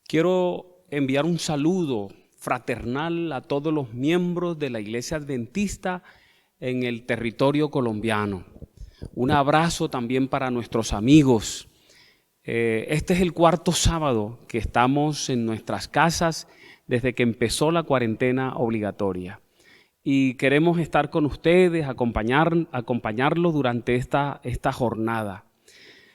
Quiero enviar un saludo fraternal a todos los miembros de la Iglesia Adventista en el territorio colombiano. Un abrazo también para nuestros amigos. Este es el cuarto sábado que estamos en nuestras casas desde que empezó la cuarentena obligatoria. Y queremos estar con ustedes, acompañarlos durante esta jornada.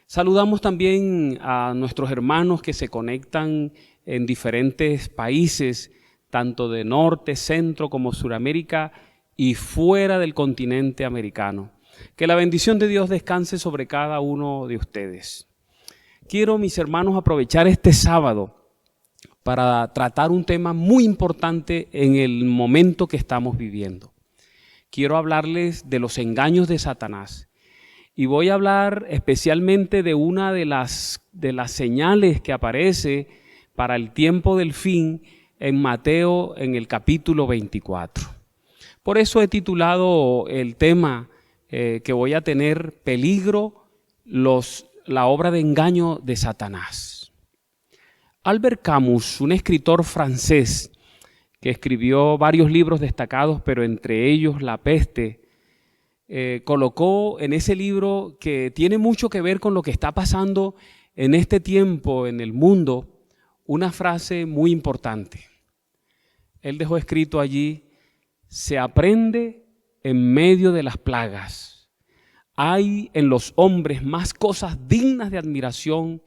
Saludamos también a nuestros hermanos que se conectan en diferentes países, tanto de norte, centro como Suramérica y fuera del continente americano. Que la bendición de Dios descanse sobre cada uno de ustedes. Quiero, mis hermanos, aprovechar este sábado para tratar un tema muy importante en el momento que estamos viviendo. Quiero hablarles de los engaños de Satanás. Y voy a hablar especialmente de una de las señales que aparece para el tiempo del fin en Mateo en el capítulo 24. Por eso he titulado el tema que voy a tener, Peligro, la obra de engaño de Satanás. Albert Camus, un escritor francés que escribió varios libros destacados, pero entre ellos La Peste, colocó en ese libro, que tiene mucho que ver con lo que está pasando en este tiempo en el mundo, una frase muy importante. Él dejó escrito allí: se aprende en medio de las plagas. Hay en los hombres más cosas dignas de admiración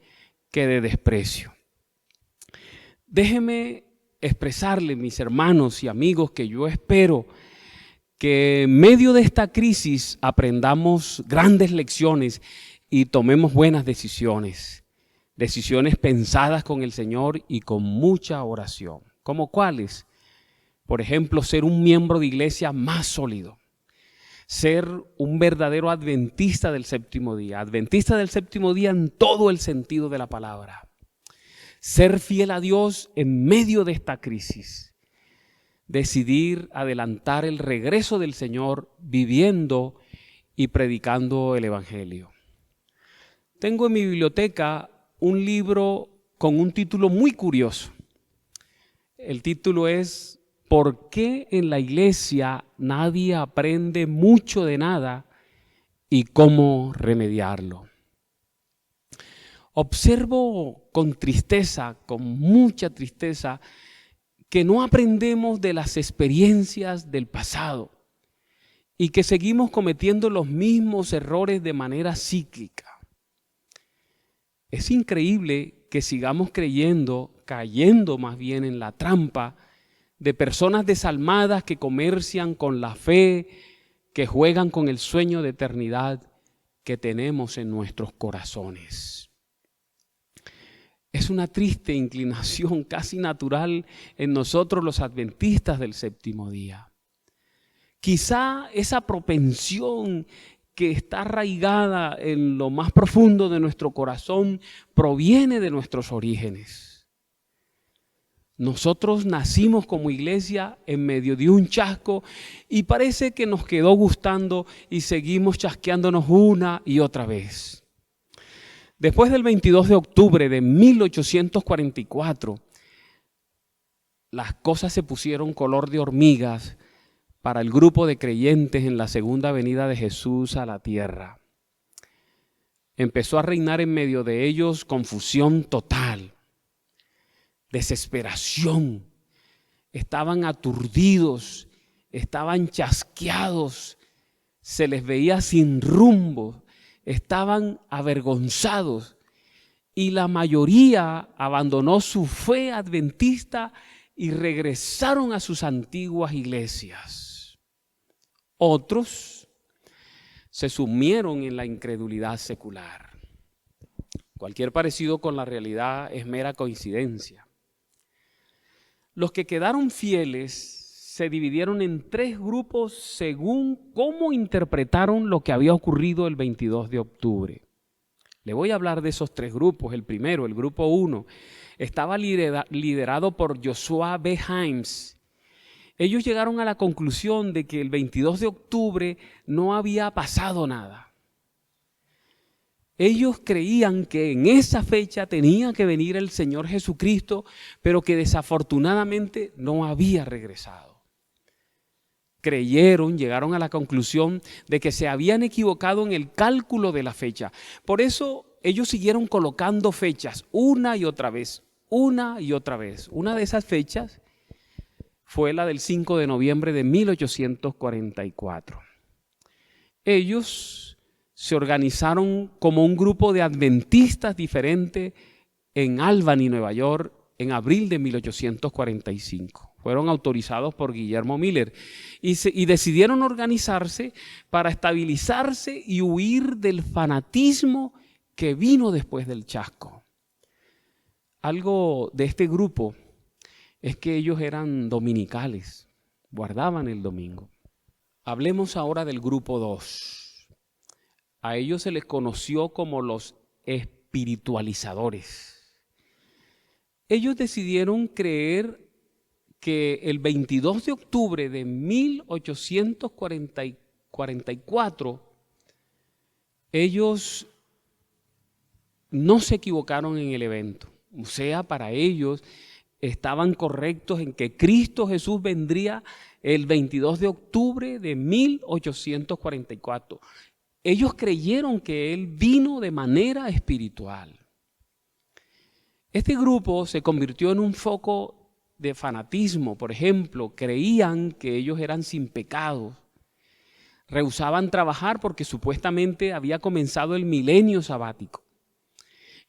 que de desprecio. Déjeme expresarle, mis hermanos y amigos, que yo espero que en medio de esta crisis aprendamos grandes lecciones y tomemos buenas decisiones. Decisiones pensadas con el Señor y con mucha oración. ¿Cómo cuáles? Por ejemplo, ser un miembro de iglesia más sólido. Ser un verdadero adventista del séptimo día. Adventista del séptimo día en todo el sentido de la palabra. Ser fiel a Dios en medio de esta crisis. Decidir adelantar el regreso del Señor viviendo y predicando el Evangelio. Tengo en mi biblioteca un libro con un título muy curioso. El título es ¿Por qué en la iglesia nadie aprende mucho de nada y cómo remediarlo? Observo con tristeza, con mucha tristeza, que no aprendemos de las experiencias del pasado y que seguimos cometiendo los mismos errores de manera cíclica. Es increíble que sigamos cayendo más bien en la trampa de personas desalmadas que comercian con la fe, que juegan con el sueño de eternidad que tenemos en nuestros corazones. Es una triste inclinación casi natural en nosotros los adventistas del séptimo día. Quizá esa propensión que está arraigada en lo más profundo de nuestro corazón proviene de nuestros orígenes. Nosotros nacimos como iglesia en medio de un chasco y parece que nos quedó gustando y seguimos chasqueándonos una y otra vez. Después del 22 de octubre de 1844, las cosas se pusieron color de hormigas para el grupo de creyentes en la segunda venida de Jesús a la tierra. Empezó a reinar en medio de ellos confusión total, desesperación. Estaban aturdidos, estaban chasqueados, se les veía sin rumbo. Estaban avergonzados y la mayoría abandonó su fe adventista y regresaron a sus antiguas iglesias. Otros se sumieron en la incredulidad secular. Cualquier parecido con la realidad es mera coincidencia. Los que quedaron fieles se dividieron en tres grupos según cómo interpretaron lo que había ocurrido el 22 de octubre. Le voy a hablar de esos tres grupos. El primero, el grupo 1, estaba liderado por Joshua B. Himes. Ellos llegaron a la conclusión de que el 22 de octubre no había pasado nada. Ellos creían que en esa fecha tenía que venir el Señor Jesucristo, pero que desafortunadamente no había regresado. Llegaron a la conclusión de que se habían equivocado en el cálculo de la fecha. Por eso ellos siguieron colocando fechas una y otra vez, una y otra vez. Una de esas fechas fue la del 5 de noviembre de 1844. Ellos se organizaron como un grupo de adventistas diferente en Albany, Nueva York, en abril de 1845. Fueron autorizados por Guillermo Miller y decidieron organizarse para estabilizarse y huir del fanatismo que vino después del chasco. Algo de este grupo es que ellos eran dominicales, guardaban el domingo. Hablemos ahora del grupo 2. A ellos se les conoció como los espiritualizadores. Ellos decidieron creer que el 22 de octubre de 1844, ellos no se equivocaron en el evento. O sea, para ellos estaban correctos en que Cristo Jesús vendría el 22 de octubre de 1844. Ellos creyeron que Él vino de manera espiritual. Este grupo se convirtió en un foco de fanatismo. Por ejemplo, creían que ellos eran sin pecado. Rehusaban trabajar porque supuestamente había comenzado el milenio sabático.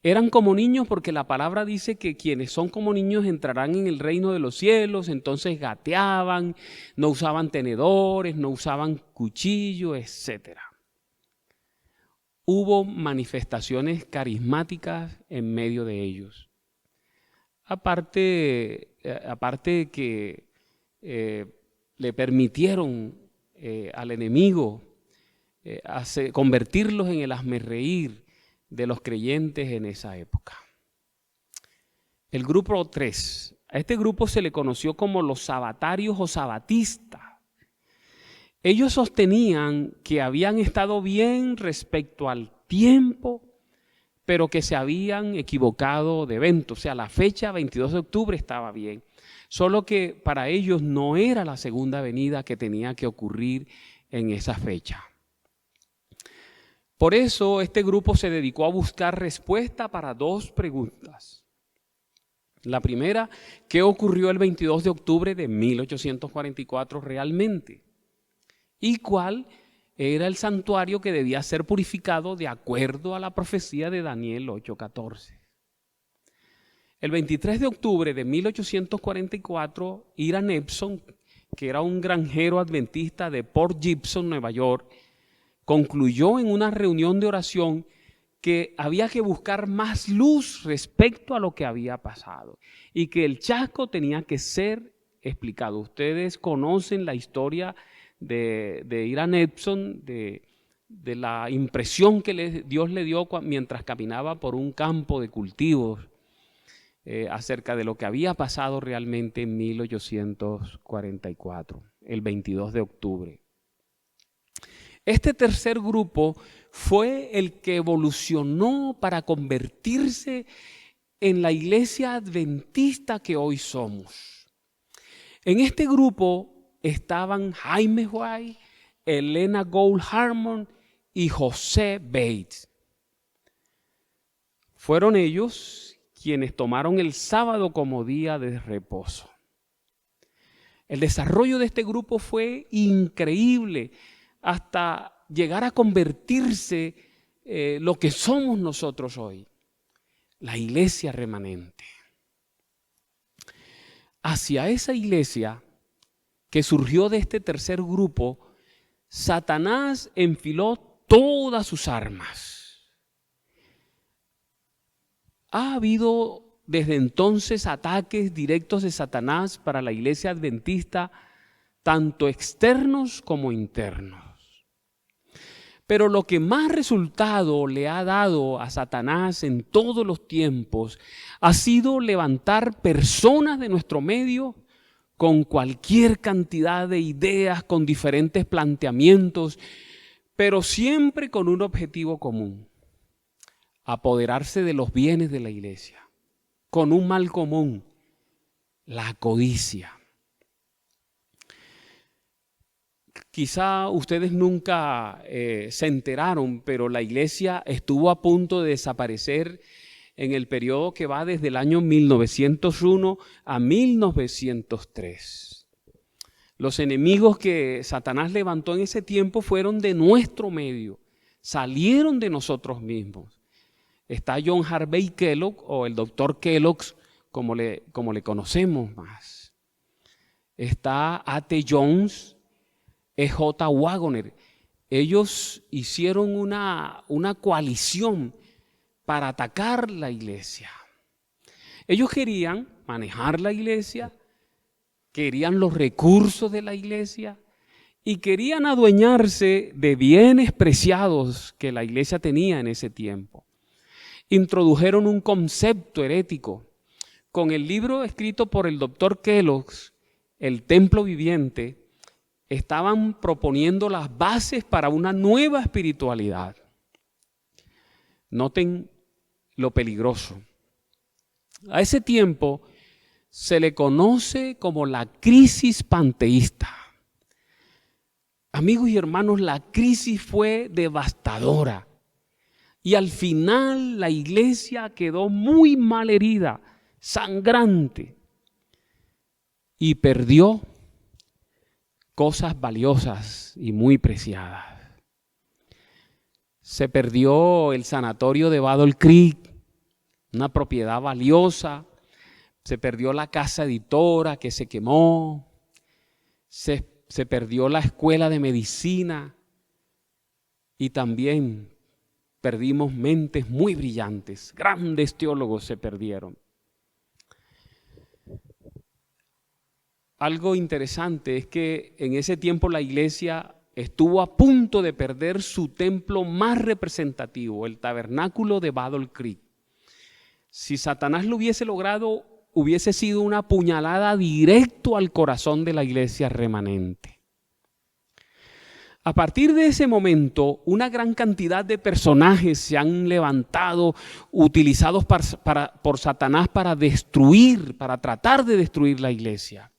Eran como niños porque la palabra dice que quienes son como niños entrarán en el reino de los cielos. Entonces gateaban, no usaban tenedores, no usaban cuchillo, etc. Hubo manifestaciones carismáticas en medio de ellos. Aparte que le permitieron al enemigo convertirlos en el hazmerreír de los creyentes en esa época. El grupo 3. A este grupo se le conoció como los sabatarios o sabatistas. Ellos sostenían que habían estado bien respecto al tiempo, pero que se habían equivocado de evento. O sea, la fecha 22 de octubre estaba bien. Solo que para ellos no era la segunda venida que tenía que ocurrir en esa fecha. Por eso este grupo se dedicó a buscar respuesta para dos preguntas. La primera, ¿qué ocurrió el 22 de octubre de 1844 realmente? ¿Y cuál era el santuario que debía ser purificado de acuerdo a la profecía de Daniel 8:14? El 23 de octubre de 1844, Hiram Edson, que era un granjero adventista de Port Gibson, Nueva York, concluyó en una reunión de oración que había que buscar más luz respecto a lo que había pasado y que el chasco tenía que ser explicado. Ustedes conocen la historia de Hiram Edson, de la impresión que Dios le dio mientras caminaba por un campo de cultivos acerca de lo que había pasado realmente en 1844, el 22 de octubre. Este tercer grupo fue el que evolucionó para convertirse en la iglesia adventista que hoy somos. En este grupo estaban Jaime White, Elena Gould Harmon y José Bates. Fueron ellos quienes tomaron el sábado como día de reposo. El desarrollo de este grupo fue increíble hasta llegar a convertirse lo que somos nosotros hoy, la iglesia remanente. Hacia esa iglesia que surgió de este tercer grupo, Satanás enfiló todas sus armas. Ha habido desde entonces ataques directos de Satanás para la iglesia adventista, tanto externos como internos. Pero lo que más resultado le ha dado a Satanás en todos los tiempos ha sido levantar personas de nuestro medio con cualquier cantidad de ideas, con diferentes planteamientos, pero siempre con un objetivo común: apoderarse de los bienes de la iglesia, con un mal común, la codicia. Quizá ustedes nunca se enteraron, pero la iglesia estuvo a punto de desaparecer en el periodo que va desde el año 1901 a 1903. Los enemigos que Satanás levantó en ese tiempo fueron de nuestro medio, salieron de nosotros mismos. Está John Harvey Kellogg, o el doctor Kellogg, como le conocemos más. Está A.T. Jones, E.J. Waggoner. Ellos hicieron una coalición para atacar la iglesia. Ellos querían manejar la iglesia, querían los recursos de la iglesia y querían adueñarse de bienes preciados que la iglesia tenía en ese tiempo. Introdujeron un concepto herético. Con el libro escrito por el doctor Kellogg, El Templo Viviente, estaban proponiendo las bases para una nueva espiritualidad. Noten lo peligroso. A ese tiempo se le conoce como la crisis panteísta. Amigos y hermanos, la crisis fue devastadora y al final la iglesia quedó muy mal herida, sangrante, y perdió cosas valiosas y muy preciadas. Se perdió el sanatorio de Battle Creek, una propiedad valiosa. Se perdió la casa editora que se quemó. Se perdió la escuela de medicina. Y también perdimos mentes muy brillantes. Grandes teólogos se perdieron. Algo interesante es que en ese tiempo la iglesia estuvo a punto de perder su templo más representativo, el tabernáculo de Battle Creek. Si Satanás lo hubiese logrado, hubiese sido una puñalada directo al corazón de la iglesia remanente. A partir de ese momento, una gran cantidad de personajes se han levantado, utilizados por Satanás para destruir, para tratar de destruir la iglesia.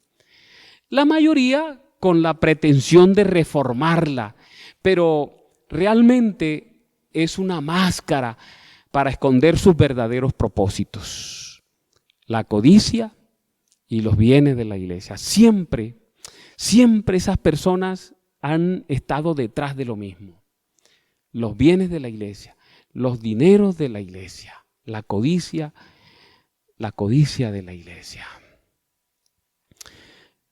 La mayoría con la pretensión de reformarla, pero realmente es una máscara para esconder sus verdaderos propósitos. La codicia y los bienes de la iglesia. Siempre esas personas han estado detrás de lo mismo. Los bienes de la iglesia, los dineros de la iglesia, la codicia de la iglesia.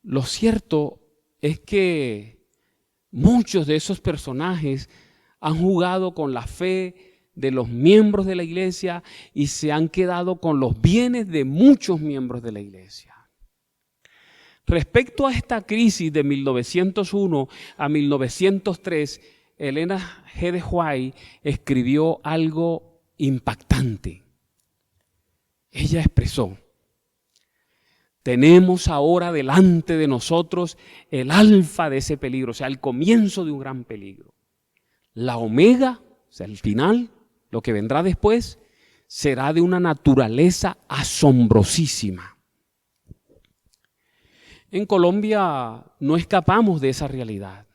Lo cierto es que muchos de esos personajes han jugado con la fe de los miembros de la iglesia y se han quedado con los bienes de muchos miembros de la iglesia. Respecto a esta crisis de 1901 a 1903, Elena G. de White escribió algo impactante. Ella expresó: tenemos ahora delante de nosotros el alfa de ese peligro, o sea, el comienzo de un gran peligro. La omega, o sea, el final, lo que vendrá después, será de una naturaleza asombrosísima. En Colombia no escapamos de esa realidad.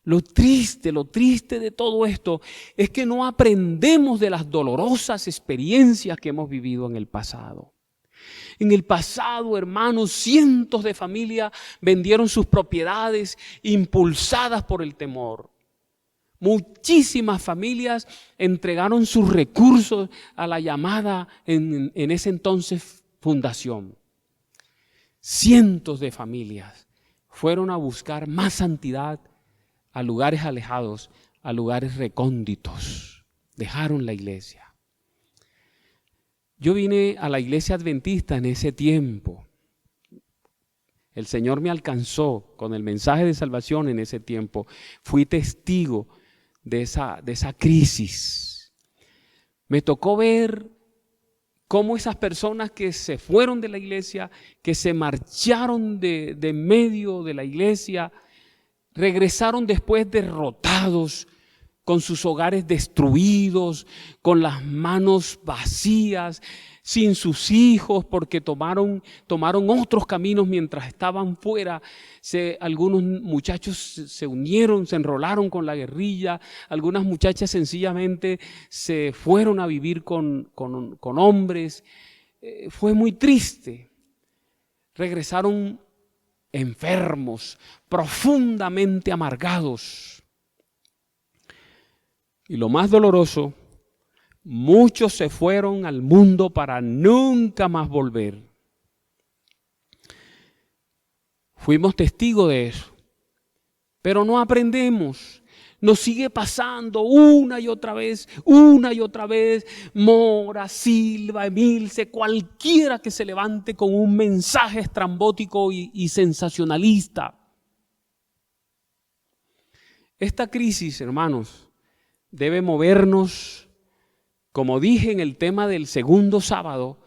Lo triste de todo esto es que no aprendemos de las dolorosas experiencias que hemos vivido en el pasado. En el pasado, hermanos, cientos de familias vendieron sus propiedades impulsadas por el temor. Muchísimas familias entregaron sus recursos a la llamada en ese entonces fundación. Cientos de familias fueron a buscar más santidad a lugares alejados, a lugares recónditos. Dejaron la iglesia. Yo vine a la iglesia adventista en ese tiempo. El Señor me alcanzó con el mensaje de salvación en ese tiempo. Fui testigo de esa crisis. Me tocó ver cómo esas personas que se fueron de la iglesia, que se marcharon de medio de la iglesia, regresaron después derrotados, con sus hogares destruidos, con las manos vacías, sin sus hijos, porque tomaron otros caminos mientras estaban fuera. Algunos muchachos se unieron, se enrolaron con la guerrilla, algunas muchachas sencillamente se fueron a vivir con hombres. Fue muy triste. Regresaron enfermos, profundamente amargados. Y lo más doloroso, muchos se fueron al mundo para nunca más volver. Fuimos testigos de eso, pero no aprendemos. Nos sigue pasando una y otra vez. Mora, Silva, Emilce, cualquiera que se levante con un mensaje estrambótico y sensacionalista. Esta crisis, hermanos, debe movernos, como dije en el tema del segundo sábado,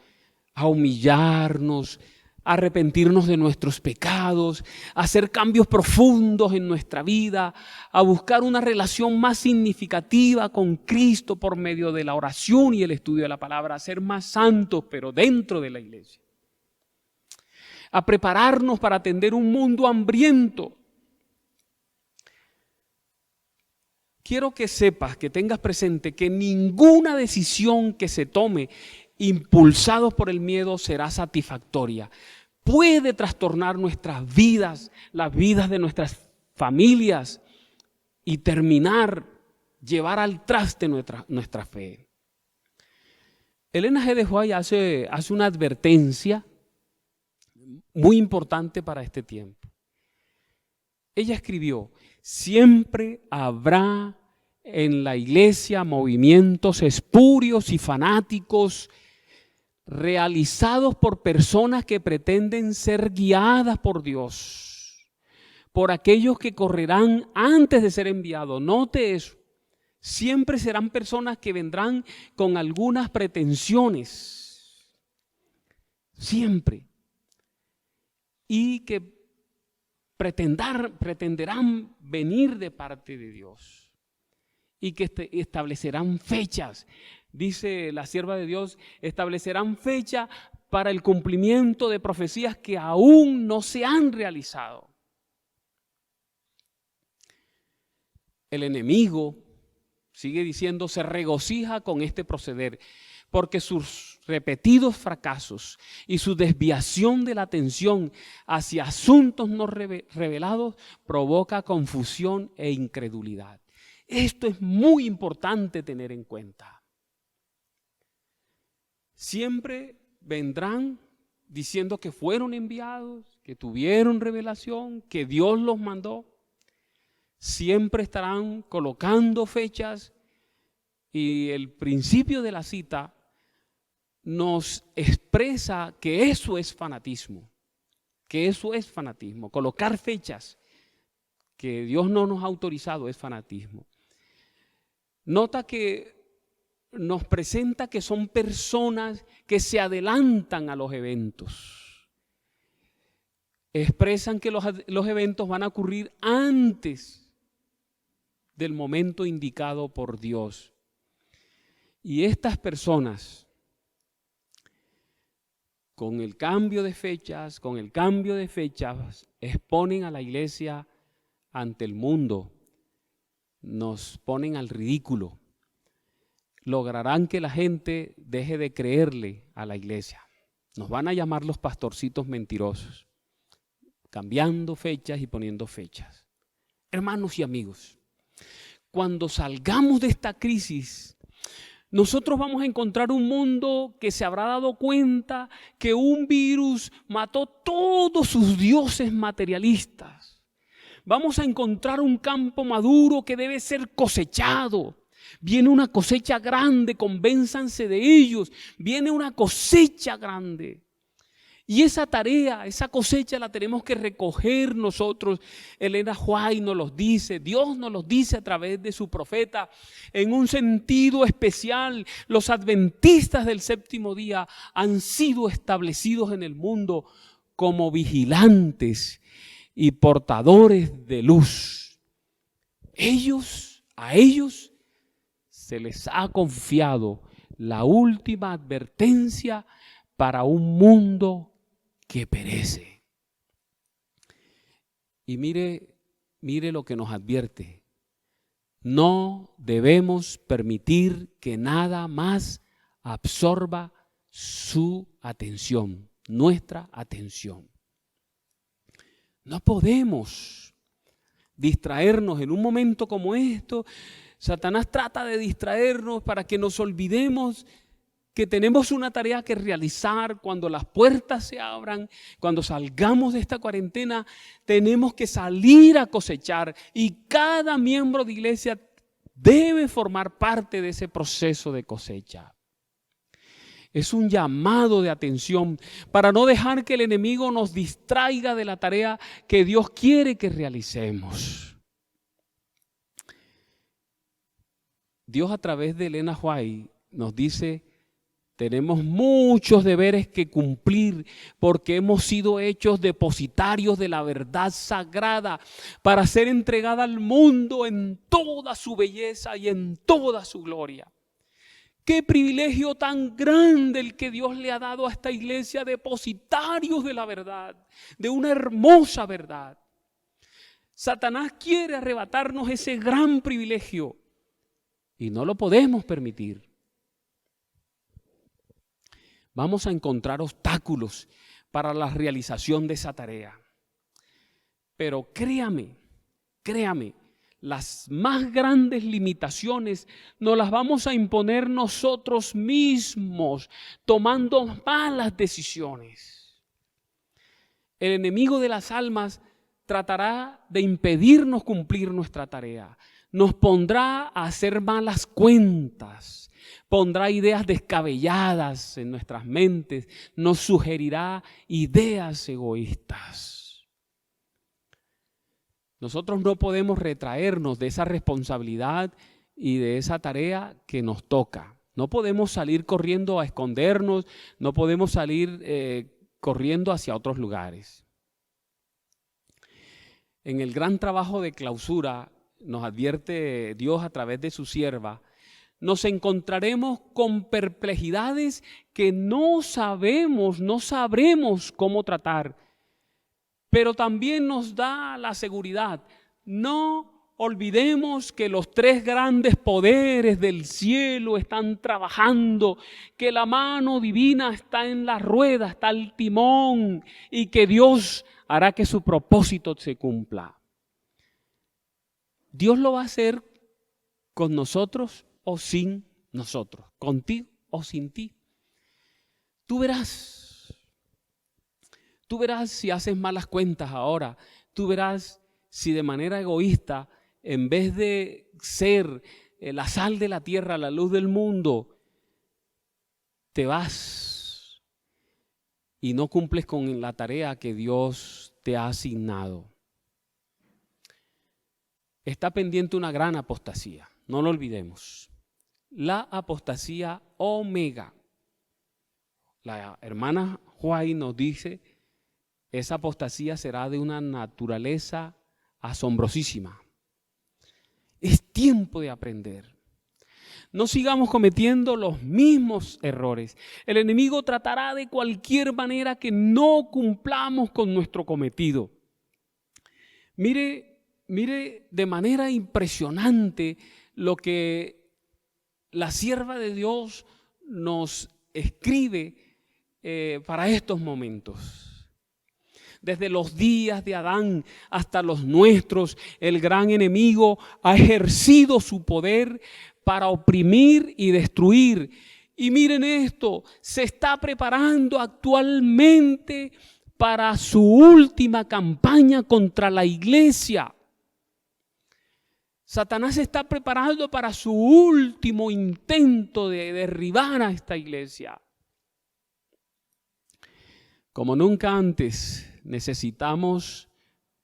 a humillarnos, a arrepentirnos de nuestros pecados, a hacer cambios profundos en nuestra vida, a buscar una relación más significativa con Cristo por medio de la oración y el estudio de la palabra, a ser más santos, pero dentro de la iglesia. A prepararnos para atender un mundo hambriento. Quiero que sepas, que tengas presente que ninguna decisión que se tome impulsados por el miedo será satisfactoria. Puede trastornar nuestras vidas, las vidas de nuestras familias y llevar al traste nuestra fe. Elena G. de White hace una advertencia muy importante para este tiempo. Ella escribió: siempre habrá en la iglesia movimientos espurios y fanáticos realizados por personas que pretenden ser guiadas por Dios, por aquellos que correrán antes de ser enviados. Note eso. Siempre serán personas que vendrán con algunas pretensiones. Siempre. Y que pretenderán venir de parte de Dios. Y que establecerán fechas. Dice la sierva de Dios, establecerán fecha para el cumplimiento de profecías que aún no se han realizado. El enemigo, sigue diciendo, se regocija con este proceder, porque sus repetidos fracasos y su desviación de la atención hacia asuntos no revelados provoca confusión e incredulidad. Esto es muy importante tener en cuenta. Siempre vendrán diciendo que fueron enviados, que tuvieron revelación, que Dios los mandó. Siempre estarán colocando fechas y el principio de la cita nos expresa que eso es fanatismo, colocar fechas que Dios no nos ha autorizado es fanatismo. Nota que nos presenta que son personas que se adelantan a los eventos. Expresan que los eventos van a ocurrir antes del momento indicado por Dios. Y estas personas, con el cambio de fechas, exponen a la iglesia ante el mundo, nos ponen al ridículo. Lograrán que la gente deje de creerle a la iglesia. Nos van a llamar los pastorcitos mentirosos, cambiando fechas y poniendo fechas. Hermanos y amigos, cuando salgamos de esta crisis, nosotros vamos a encontrar un mundo que se habrá dado cuenta que un virus mató todos sus dioses materialistas. Vamos a encontrar un campo maduro que debe ser cosechado. Viene una cosecha grande, convénzanse de ellos. Viene una cosecha grande. Y esa tarea, esa cosecha la tenemos que recoger nosotros. Elena White nos los dice, Dios nos los dice a través de su profeta. En un sentido especial, los adventistas del séptimo día han sido establecidos en el mundo como vigilantes y portadores de luz. A ellos se les ha confiado la última advertencia para un mundo que perece. Y mire lo que nos advierte. No debemos permitir que nada más absorba su atención, nuestra atención. No podemos distraernos en un momento como esto. Satanás trata de distraernos para que nos olvidemos que tenemos una tarea que realizar. Cuando las puertas se abran, cuando salgamos de esta cuarentena, tenemos que salir a cosechar, y cada miembro de iglesia debe formar parte de ese proceso de cosecha. Es un llamado de atención para no dejar que el enemigo nos distraiga de la tarea que Dios quiere que realicemos. Dios, a través de Elena White, nos dice: tenemos muchos deberes que cumplir porque hemos sido hechos depositarios de la verdad sagrada para ser entregada al mundo en toda su belleza y en toda su gloria. Qué privilegio tan grande el que Dios le ha dado a esta iglesia, depositarios de la verdad, de una hermosa verdad. Satanás quiere arrebatarnos ese gran privilegio y no lo podemos permitir. Vamos a encontrar obstáculos para la realización de esa tarea. Pero créame, las más grandes limitaciones nos las vamos a imponer nosotros mismos, tomando malas decisiones. El enemigo de las almas tratará de impedirnos cumplir nuestra tarea. Nos pondrá a hacer malas cuentas, pondrá ideas descabelladas en nuestras mentes, nos sugerirá ideas egoístas. Nosotros no podemos retraernos de esa responsabilidad y de esa tarea que nos toca. No podemos salir corriendo a escondernos, no podemos salir corriendo hacia otros lugares. En el gran trabajo de clausura, nos advierte Dios a través de su sierva, nos encontraremos con perplejidades que no sabremos cómo tratar. Pero también nos da la seguridad. No olvidemos que los tres grandes poderes del cielo están trabajando, que la mano divina está en la rueda, está el timón, y que Dios hará que su propósito se cumpla. Dios lo va a hacer con nosotros o sin nosotros, contigo o sin ti. Tú verás si haces malas cuentas ahora. Tú verás si de manera egoísta, en vez de ser la sal de la tierra, la luz del mundo, te vas y no cumples con la tarea que Dios te ha asignado. Está pendiente una gran apostasía, no lo olvidemos. La apostasía omega. La hermana White nos dice: esa apostasía será de una naturaleza asombrosísima. Es tiempo de aprender. No sigamos cometiendo los mismos errores. El enemigo tratará de cualquier manera que no cumplamos con nuestro cometido. Mire de manera impresionante lo que la sierva de Dios nos escribe para estos momentos. Desde los días de Adán hasta los nuestros, el gran enemigo ha ejercido su poder para oprimir y destruir. Y miren esto, se está preparando actualmente para su última campaña contra la iglesia. Satanás se está preparando para su último intento de derribar a esta iglesia. Como nunca antes, necesitamos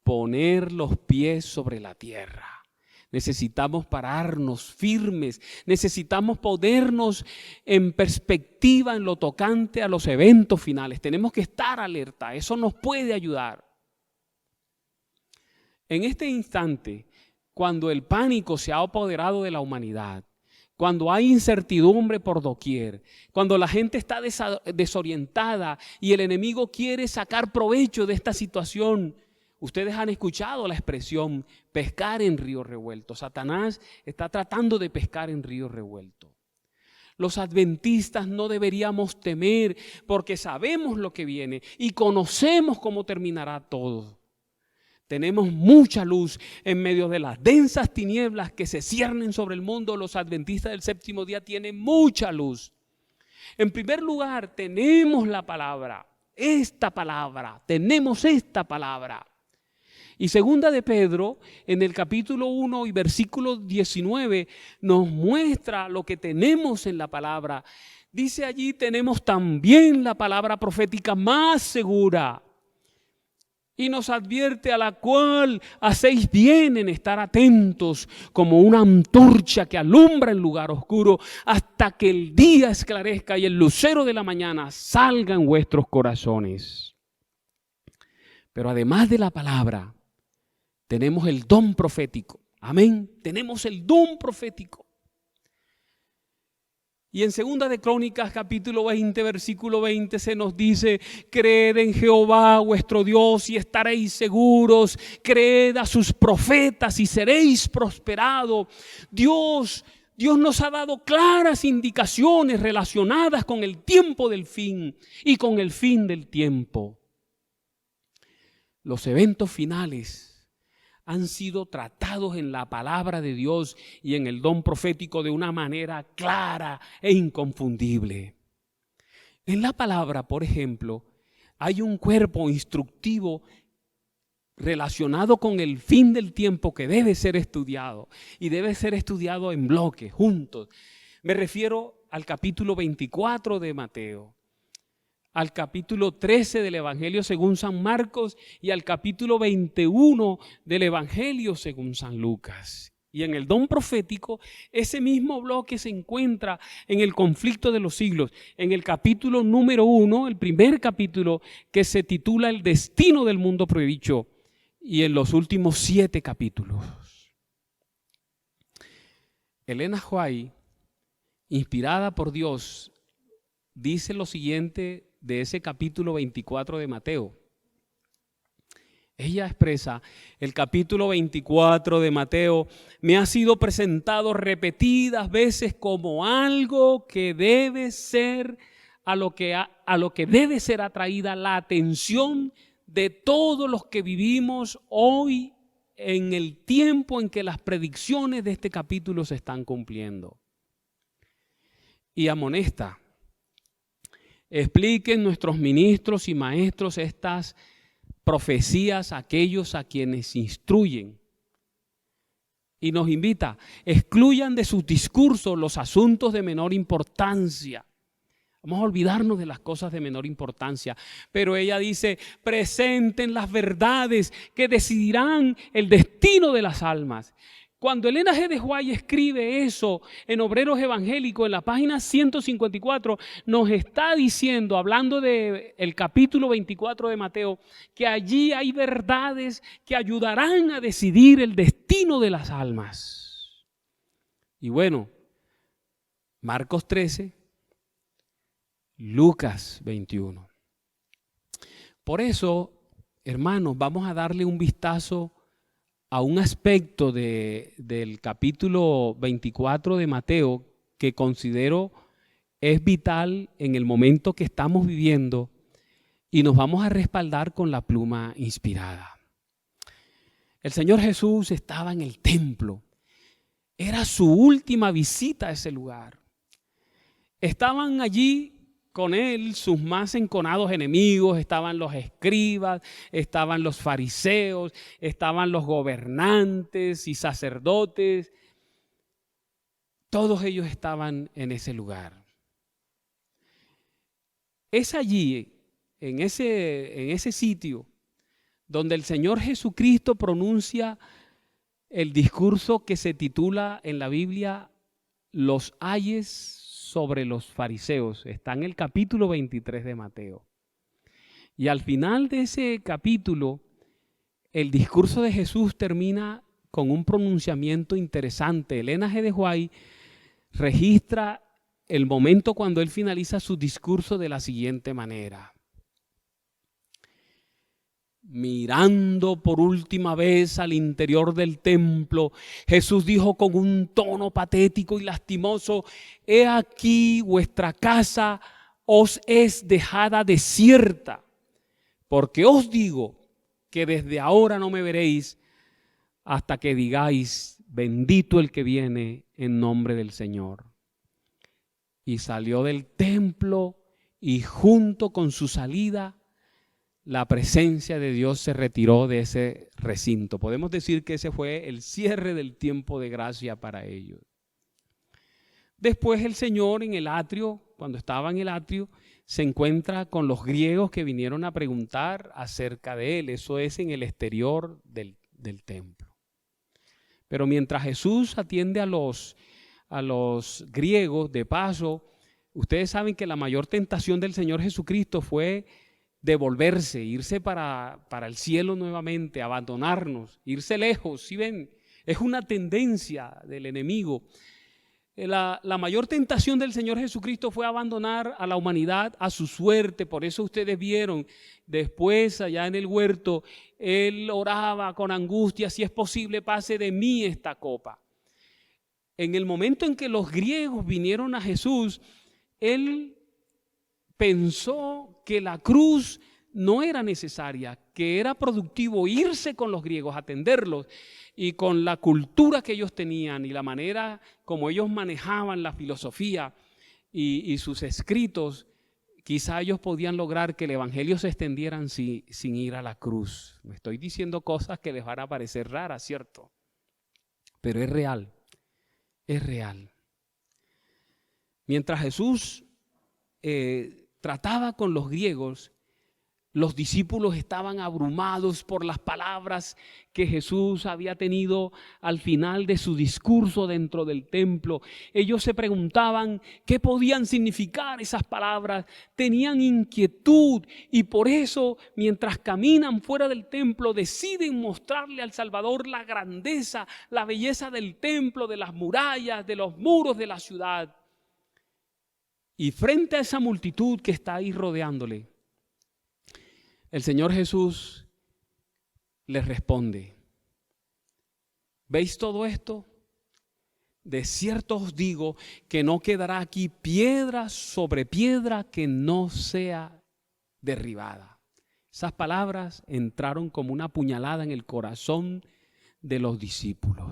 poner los pies sobre la tierra. Necesitamos pararnos firmes. Necesitamos ponernos en perspectiva en lo tocante a los eventos finales. Tenemos que estar alerta. Eso nos puede ayudar. En este instante, cuando el pánico se ha apoderado de la humanidad, cuando hay incertidumbre por doquier, cuando la gente está desorientada y el enemigo quiere sacar provecho de esta situación. Ustedes han escuchado la expresión pescar en río revuelto. Satanás está tratando de pescar en río revuelto. Los adventistas no deberíamos temer porque sabemos lo que viene y conocemos cómo terminará todo. Tenemos mucha luz en medio de las densas tinieblas que se ciernen sobre el mundo. Los adventistas del séptimo día tienen mucha luz. En primer lugar, tenemos la palabra, tenemos esta palabra. Y segunda de Pedro, en el capítulo 1 y versículo 19, nos muestra lo que tenemos en la palabra. Dice allí, tenemos también la palabra profética más segura. Y nos advierte, a la cual hacéis bien en estar atentos como una antorcha que alumbra el lugar oscuro hasta que el día esclarezca y el lucero de la mañana salga en vuestros corazones. Pero además de la palabra, tenemos el don profético. Amén. Tenemos el don profético. Y en segunda de Crónicas, capítulo 20, versículo 20, se nos dice: creed en Jehová vuestro Dios y estaréis seguros. Creed a sus profetas y seréis prosperados. Dios nos ha dado claras indicaciones relacionadas con el tiempo del fin y con el fin del tiempo. Los eventos finales han sido tratados en la palabra de Dios y en el don profético de una manera clara e inconfundible. En la palabra, por ejemplo, hay un cuerpo instructivo relacionado con el fin del tiempo que debe ser estudiado y debe ser estudiado en bloques, juntos. Me refiero al capítulo 24 de Mateo, al capítulo 13 del Evangelio según San Marcos y al capítulo 21 del Evangelio según San Lucas. Y en el don profético, ese mismo bloque se encuentra en el conflicto de los siglos, en el capítulo número 1, el primer capítulo que se titula El destino del mundo predicho, y en los últimos 7 capítulos. Elena White, inspirada por Dios, dice lo siguiente de ese capítulo 24 de Mateo. Ella expresa: el capítulo 24 de Mateo me ha sido presentado repetidas veces como algo que debe ser a lo que debe ser atraída la atención de todos los que vivimos hoy en el tiempo en que las predicciones de este capítulo se están cumpliendo. Y amonesta: expliquen nuestros ministros y maestros estas profecías a aquellos a quienes instruyen. Y nos invita: excluyan de sus discursos los asuntos de menor importancia. Vamos a olvidarnos de las cosas de menor importancia. Pero ella dice: presenten las verdades que decidirán el destino de las almas. Cuando Elena G. de White escribe eso en Obreros Evangélicos, en la página 154, nos está diciendo, hablando del capítulo 24 de Mateo, que allí hay verdades que ayudarán a decidir el destino de las almas. Y bueno, Marcos 13, Lucas 21. Por eso, hermanos, vamos a darle un vistazo a un aspecto del capítulo 24 de Mateo que considero es vital en el momento que estamos viviendo, y nos vamos a respaldar con la pluma inspirada. El Señor Jesús estaba en el templo. Era su última visita a ese lugar. Estaban allí con él sus más enconados enemigos, estaban los escribas, estaban los fariseos, estaban los gobernantes y sacerdotes. Todos ellos estaban en ese lugar. Es allí, en ese sitio, donde el Señor Jesucristo pronuncia el discurso que se titula en la Biblia Los ayes sobre los fariseos. Está en el capítulo 23 de Mateo. Y al final de ese capítulo, el discurso de Jesús termina con un pronunciamiento interesante. Elena G. de White registra el momento cuando él finaliza su discurso de la siguiente manera. Mirando por última vez al interior del templo, Jesús dijo con un tono patético y lastimoso: he aquí vuestra casa os es dejada desierta, porque os digo que desde ahora no me veréis hasta que digáis: bendito el que viene en nombre del Señor. Y salió del templo, y junto con su salida, la presencia de Dios se retiró de ese recinto. Podemos decir que ese fue el cierre del tiempo de gracia para ellos. Después el Señor en el atrio, cuando estaba en el atrio, se encuentra con los griegos que vinieron a preguntar acerca de él. Eso es en el exterior del templo. Pero mientras Jesús atiende a los griegos, de paso, ustedes saben que la mayor tentación del Señor Jesucristo fue devolverse, irse para el cielo nuevamente, abandonarnos, irse lejos. ¿Sí ven? Es una tendencia del enemigo. La mayor tentación del Señor Jesucristo fue abandonar a la humanidad a su suerte. Por eso ustedes vieron después allá en el huerto, él oraba con angustia: si es posible, pase de mí esta copa. En el momento en que los griegos vinieron a Jesús, él pensó que la cruz no era necesaria, que era productivo irse con los griegos, atenderlos, y con la cultura que ellos tenían y la manera como ellos manejaban la filosofía y sus escritos, quizá ellos podían lograr que el evangelio se extendiera sin ir a la cruz. Me estoy diciendo cosas que les van a parecer raras, ¿cierto? Pero es real, es real. Mientras Jesús trataba con los griegos, los discípulos estaban abrumados por las palabras que Jesús había tenido al final de su discurso dentro del templo. Ellos se preguntaban qué podían significar esas palabras, tenían inquietud y por eso, mientras caminan fuera del templo, deciden mostrarle al Salvador la grandeza, la belleza del templo, de las murallas, de los muros de la ciudad. Y frente a esa multitud que está ahí rodeándole, el Señor Jesús les responde: ¿veis todo esto? De cierto os digo que no quedará aquí piedra sobre piedra que no sea derribada. Esas palabras entraron como una puñalada en el corazón de los discípulos.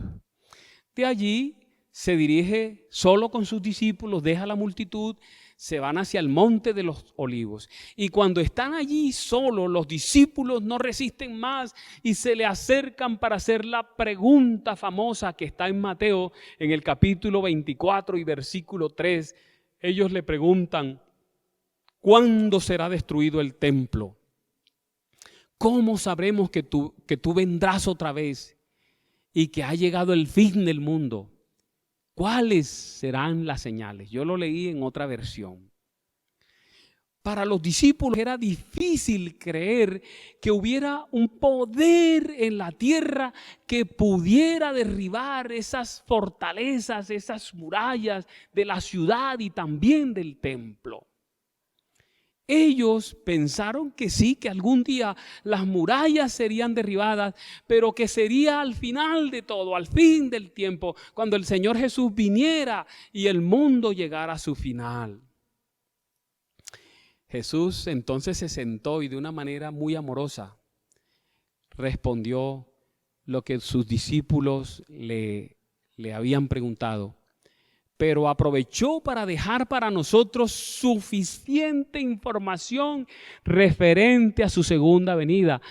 De allí se dirige solo con sus discípulos, deja la multitud, se van hacia el monte de los olivos. Y cuando están allí solos, los discípulos no resisten más y se le acercan para hacer la pregunta famosa que está en Mateo, en el capítulo 24 y versículo 3. Ellos le preguntan: ¿cuándo será destruido el templo? ¿Cómo sabremos que tú vendrás otra vez y que ha llegado el fin del mundo? ¿Cuáles serán las señales? Yo lo leí en otra versión. Para los discípulos era difícil creer que hubiera un poder en la tierra que pudiera derribar esas fortalezas, esas murallas de la ciudad y también del templo. Ellos pensaron que sí, que algún día las murallas serían derribadas, pero que sería al final de todo, al fin del tiempo, cuando el Señor Jesús viniera y el mundo llegara a su final. Jesús entonces se sentó y de una manera muy amorosa respondió lo que sus discípulos le habían preguntado. Pero aprovechó para dejar para nosotros suficiente información referente a su segunda venida.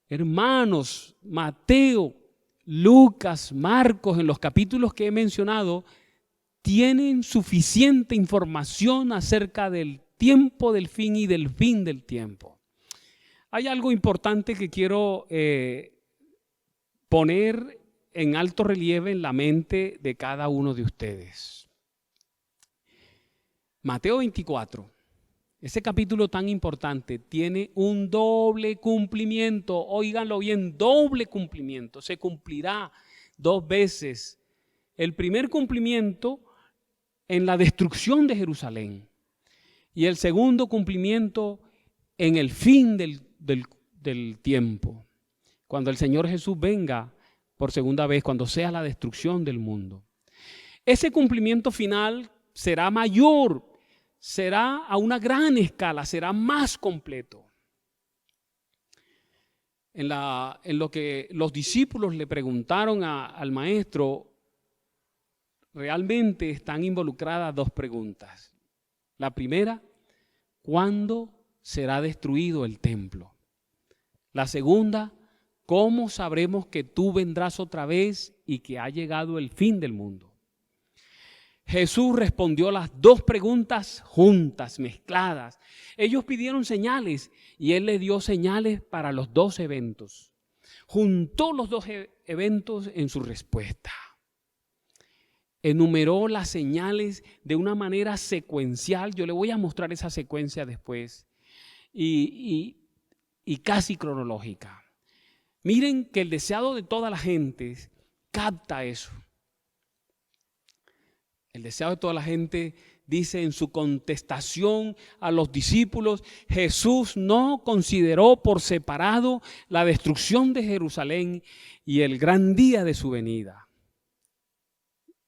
Hermanos, Mateo, Lucas, Marcos, en los capítulos que he mencionado, tienen suficiente información acerca del tiempo del fin y del fin del tiempo. Hay algo importante que quiero poner en alto relieve en la mente de cada uno de ustedes. Mateo 24, ese capítulo tan importante, tiene un doble cumplimiento. Óiganlo bien, doble cumplimiento. Se cumplirá 2 veces. El primer cumplimiento en la destrucción de Jerusalén. Y el segundo cumplimiento en el fin del tiempo, cuando el Señor Jesús venga por segunda vez, cuando sea la destrucción del mundo. Ese cumplimiento final será mayor, será a una gran escala, será más completo. En lo que los discípulos le preguntaron al maestro, realmente están involucradas dos preguntas. La primera, ¿cuándo será destruido el templo? La segunda, ¿cómo sabremos que tú vendrás otra vez y que ha llegado el fin del mundo? Jesús respondió las dos preguntas juntas, mezcladas. Ellos pidieron señales y Él les dio señales para los dos eventos. Juntó los dos eventos en su respuesta. Enumeró las señales de una manera secuencial. Yo le voy a mostrar esa secuencia después. Y casi cronológica. Miren que el deseado de toda la gente capta eso. El deseado de toda la gente dice en su contestación a los discípulos, Jesús no consideró por separado la destrucción de Jerusalén y el gran día de su venida.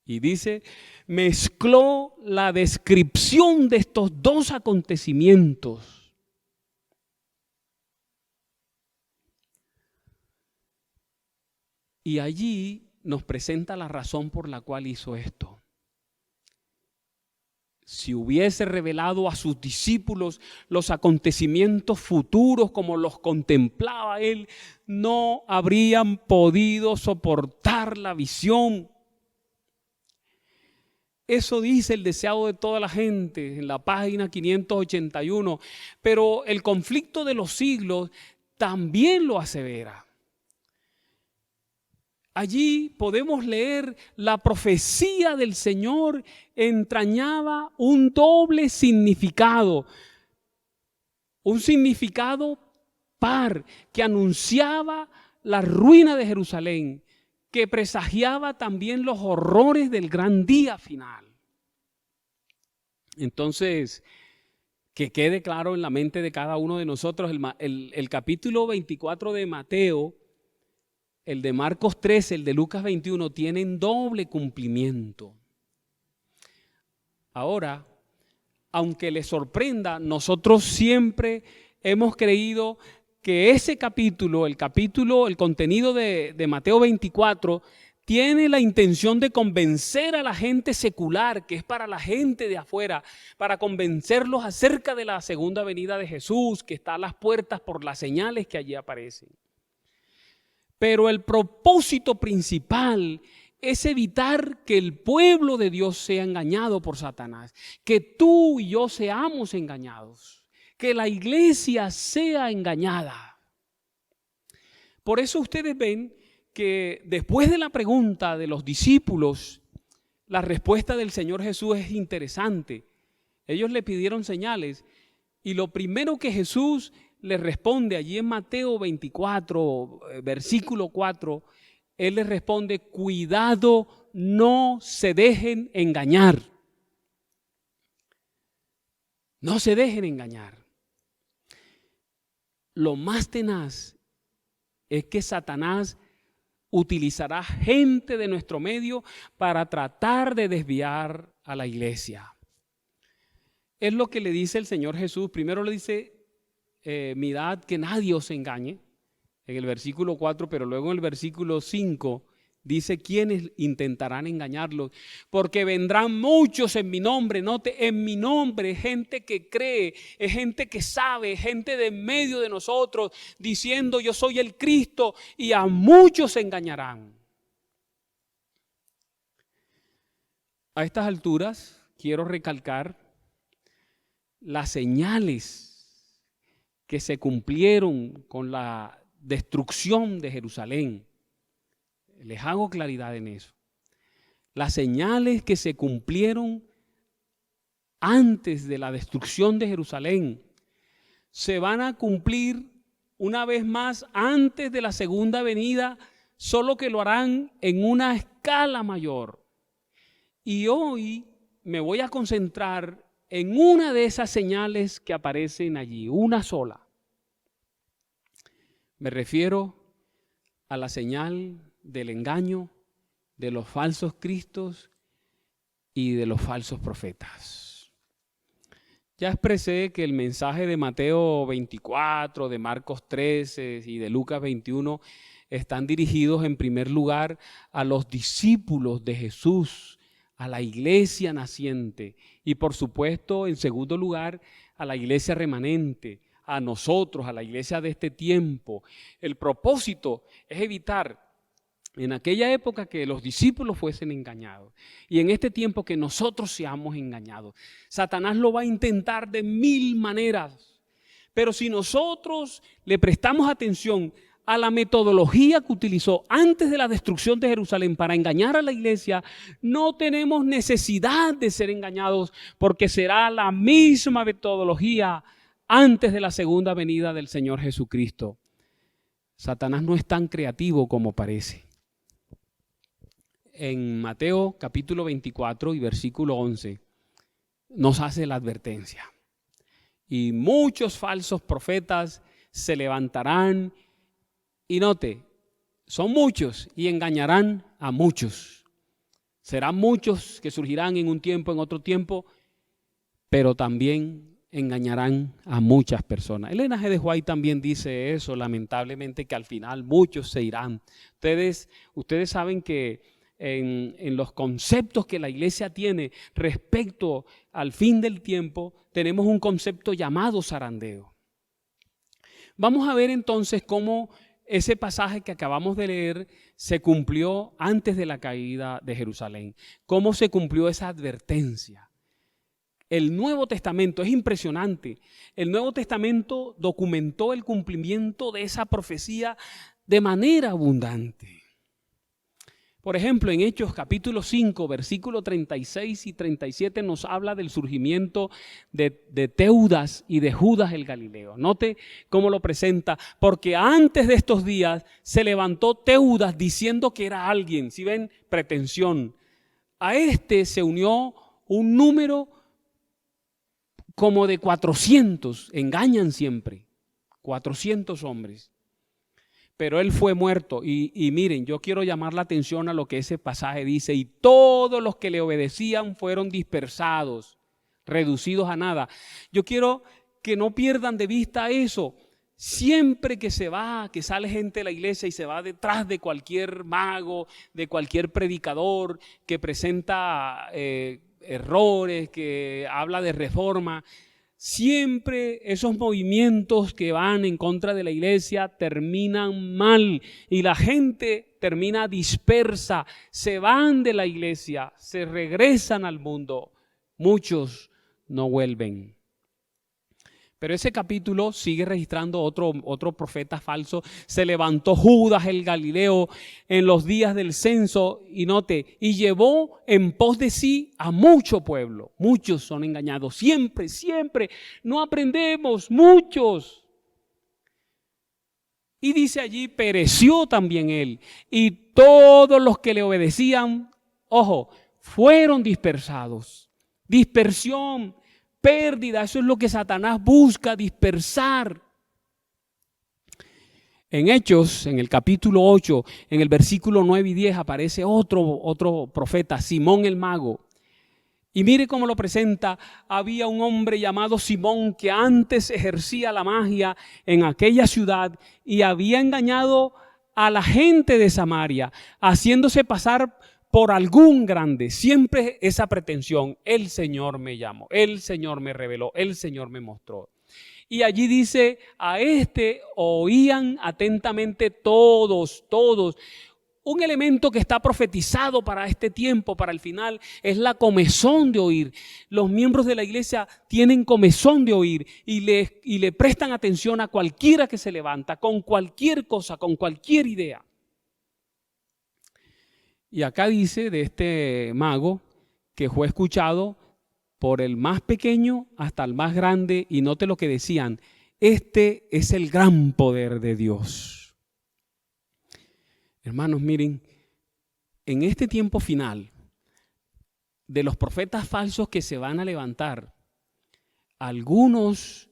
Y dice, mezcló la descripción de estos dos acontecimientos. Y allí nos presenta la razón por la cual hizo esto. Si hubiese revelado a sus discípulos los acontecimientos futuros como los contemplaba Él, no habrían podido soportar la visión. Eso dice el deseado de toda la gente en la página 581. Pero el conflicto de los siglos también lo asevera. Allí podemos leer la profecía del Señor entrañaba un doble significado. Un significado par que anunciaba la ruina de Jerusalén, que presagiaba también los horrores del gran día final. Entonces, que quede claro en la mente de cada uno de nosotros, el capítulo 24 de Mateo, el de Marcos 13, el de Lucas 21, tienen doble cumplimiento. Ahora, aunque les sorprenda, nosotros siempre hemos creído que ese capítulo, el contenido de Mateo 24, tiene la intención de convencer a la gente secular, que es para la gente de afuera, para convencerlos acerca de la segunda venida de Jesús, que está a las puertas por las señales que allí aparecen. Pero el propósito principal es evitar que el pueblo de Dios sea engañado por Satanás, que tú y yo seamos engañados, que la iglesia sea engañada. Por eso ustedes ven que después de la pregunta de los discípulos, la respuesta del Señor Jesús es interesante. Ellos le pidieron señales y lo primero que Jesús les responde allí en Mateo 24, versículo 4, Él les responde, cuidado, no se dejen engañar. No se dejen engañar. Lo más tenaz es que Satanás utilizará gente de nuestro medio para tratar de desviar a la iglesia. Es lo que le dice el Señor Jesús. Primero le dice, mirad que nadie os engañe, en el versículo 4, pero luego en el versículo 5 dice quiénes intentarán engañarlos, porque vendrán muchos en mi nombre. Note, en mi nombre, gente que cree, es gente que sabe, gente de en medio de nosotros, diciendo yo soy el Cristo, y a muchos engañarán. A estas alturas quiero recalcar las señales que se cumplieron con la destrucción de Jerusalén. Les hago claridad en eso. Las señales que se cumplieron antes de la destrucción de Jerusalén se van a cumplir una vez más antes de la segunda venida, solo que lo harán en una escala mayor. Y hoy me voy a concentrar en una de esas señales que aparecen allí, una sola. Me refiero a la señal del engaño, de los falsos cristos y de los falsos profetas. Ya expresé que el mensaje de Mateo 24, de Marcos 13 y de Lucas 21 están dirigidos en primer lugar a los discípulos de Jesús, a la iglesia naciente y por supuesto en segundo lugar a la iglesia remanente, a nosotros, a la iglesia de este tiempo. El propósito es evitar en aquella época que los discípulos fuesen engañados y en este tiempo que nosotros seamos engañados. Satanás lo va a intentar de mil maneras, pero si nosotros le prestamos atención a la metodología que utilizó antes de la destrucción de Jerusalén para engañar a la iglesia, no tenemos necesidad de ser engañados porque será la misma metodología antes de la segunda venida del Señor Jesucristo. Satanás no es tan creativo como parece. En Mateo capítulo 24 y versículo 11 nos hace la advertencia. Y muchos falsos profetas se levantarán y note, son muchos y engañarán a muchos. Serán muchos que surgirán en un tiempo, en otro tiempo, pero también engañarán a muchas personas. Elena G. de White también dice eso, lamentablemente, que al final muchos se irán. Ustedes saben que en los conceptos que la iglesia tiene respecto al fin del tiempo, tenemos un concepto llamado zarandeo. Vamos a ver entonces cómo ese pasaje que acabamos de leer se cumplió antes de la caída de Jerusalén. ¿Cómo se cumplió esa advertencia? El Nuevo Testamento es impresionante. El Nuevo Testamento documentó el cumplimiento de esa profecía de manera abundante. Por ejemplo, en Hechos capítulo 5, versículos 36 y 37 nos habla del surgimiento de Teudas y de Judas el Galileo. Note cómo lo presenta, porque antes de estos días se levantó Teudas diciendo que era alguien, si ven, pretensión. A este se unió un número como de 400, engañan siempre, 400 hombres. Pero él fue muerto y miren, yo quiero llamar la atención a lo que ese pasaje dice. Y todos los que le obedecían fueron dispersados, reducidos a nada. Yo quiero que no pierdan de vista eso. Siempre que que sale gente de la iglesia y se va detrás de cualquier mago, de cualquier predicador que presenta errores, que habla de reforma, siempre esos movimientos que van en contra de la iglesia terminan mal y la gente termina dispersa, se van de la iglesia, se regresan al mundo, muchos no vuelven. Pero ese capítulo sigue registrando otro profeta falso. Se levantó Judas el Galileo en los días del censo y note, y llevó en pos de sí a mucho pueblo. Muchos son engañados. Siempre no aprendemos, muchos. Y dice allí, pereció también él. Y todos los que le obedecían, ojo, fueron dispersados. Dispersión. Pérdida, eso es lo que Satanás busca, dispersar. En Hechos, en el capítulo 8, en el versículo 9 y 10 aparece otro profeta, Simón el mago. Y mire cómo lo presenta. Había un hombre llamado Simón que antes ejercía la magia en aquella ciudad y había engañado a la gente de Samaria, haciéndose pasar por algún grande. Siempre esa pretensión. El Señor me llamó, el Señor me reveló, el Señor me mostró. Y allí dice, a este oían atentamente todos. Un elemento que está profetizado para este tiempo, para el final, es la comezón de oír. Los miembros de la iglesia tienen comezón de oír y le prestan atención a cualquiera que se levanta, con cualquier cosa, con cualquier idea. Y acá dice de este mago que fue escuchado por el más pequeño hasta el más grande, y note lo que decían, este es el gran poder de Dios. Hermanos, miren, en este tiempo final, de los profetas falsos que se van a levantar, algunos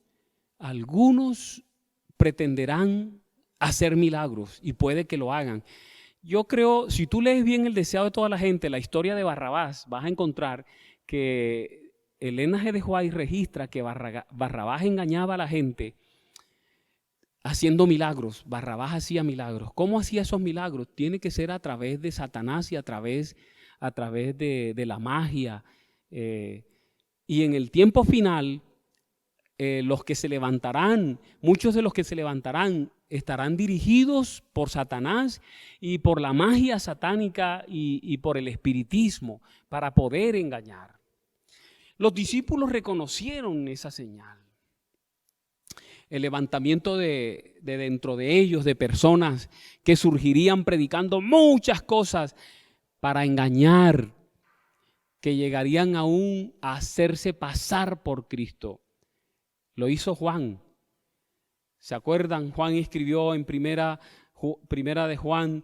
pretenderán hacer milagros y puede que lo hagan. Yo creo, si tú lees bien El deseo de toda la gente, la historia de Barrabás, vas a encontrar que Elena G. de White registra que Barrabás engañaba a la gente haciendo milagros. Barrabás hacía milagros. ¿Cómo hacía esos milagros? Tiene que ser a través de Satanás y a través de la magia. Y en el tiempo final, los que se levantarán, muchos de los que se levantarán, estarán dirigidos por Satanás y por la magia satánica y por el espiritismo para poder engañar. Los discípulos reconocieron esa señal. El levantamiento de dentro de ellos, de personas que surgirían predicando muchas cosas para engañar, que llegarían aún a hacerse pasar por Cristo. Lo hizo Juan. ¿Se acuerdan? Juan escribió en primera de Juan,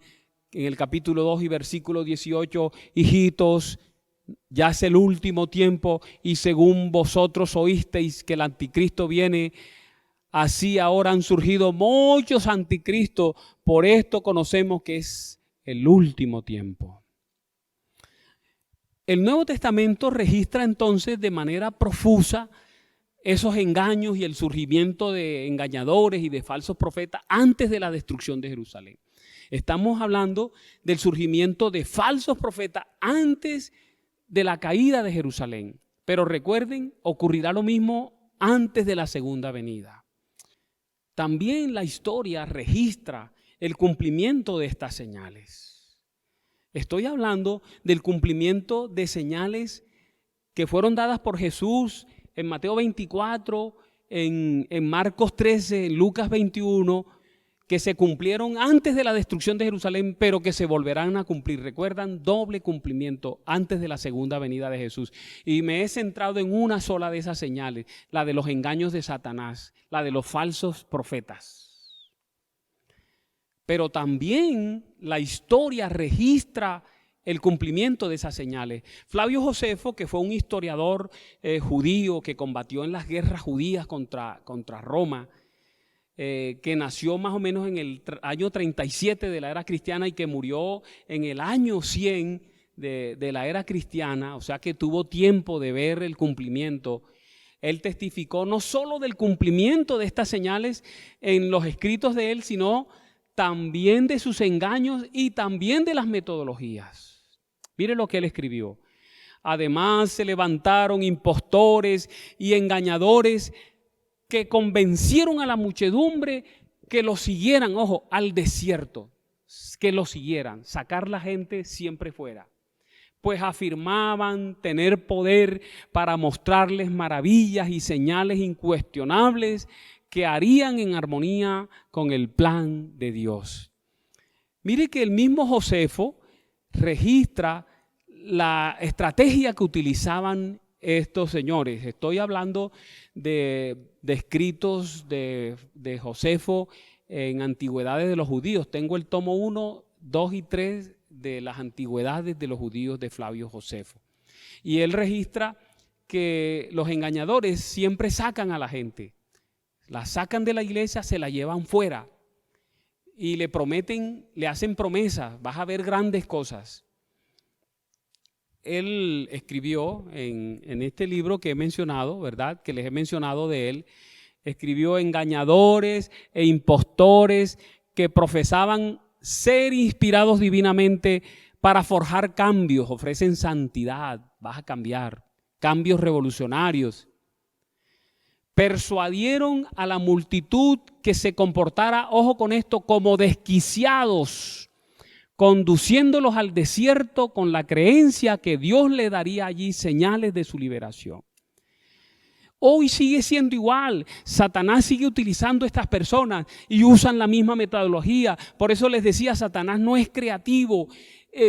en el capítulo 2 y versículo 18, hijitos, ya es el último tiempo y según vosotros oísteis que el anticristo viene, así ahora han surgido muchos anticristos, por esto conocemos que es el último tiempo. El Nuevo Testamento registra entonces de manera profusa esos engaños y el surgimiento de engañadores y de falsos profetas antes de la destrucción de Jerusalén. Estamos hablando del surgimiento de falsos profetas antes de la caída de Jerusalén. Pero recuerden, ocurrirá lo mismo antes de la segunda venida. También la historia registra el cumplimiento de estas señales. Estoy hablando del cumplimiento de señales que fueron dadas por Jesús en Mateo 24, en Marcos 13, en Lucas 21, que se cumplieron antes de la destrucción de Jerusalén, pero que se volverán a cumplir. Recuerdan, doble cumplimiento antes de la segunda venida de Jesús. Y me he centrado en una sola de esas señales, la de los engaños de Satanás, la de los falsos profetas. Pero también la historia registra el cumplimiento de esas señales. Flavio Josefo, que fue un historiador judío que combatió en las guerras judías contra Roma, que nació más o menos en el año 37 de la era cristiana y que murió en el año 100 de la era cristiana, o sea que tuvo tiempo de ver el cumplimiento. Él testificó no solo del cumplimiento de estas señales en los escritos de él, sino también de sus engaños y también de las metodologías. Mire lo que él escribió. Además se levantaron impostores y engañadores que convencieron a la muchedumbre que lo siguieran, ojo, al desierto, que lo siguieran, sacar la gente siempre fuera. Pues afirmaban tener poder para mostrarles maravillas y señales incuestionables que harían en armonía con el plan de Dios. Mire que el mismo Josefo registra la estrategia que utilizaban estos señores. Estoy hablando de escritos de Josefo en Antigüedades de los Judíos. Tengo el tomo 1, 2 y 3 de las Antigüedades de los Judíos de Flavio Josefo. Y él registra que los engañadores siempre sacan a la gente. La sacan de la iglesia, se la llevan fuera y le prometen, le hacen promesas, vas a ver grandes cosas. Él escribió en este libro que he mencionado, ¿verdad? Que les he mencionado de él, escribió engañadores e impostores que profesaban ser inspirados divinamente para forjar cambios, ofrecen santidad, vas a cambiar, cambios revolucionarios. Persuadieron a la multitud que se comportara, ojo con esto, como desquiciados, conduciéndolos al desierto con la creencia que Dios le daría allí señales de su liberación. Hoy sigue siendo igual. Satanás sigue utilizando estas personas y usan la misma metodología. Por eso les decía, Satanás no es creativo.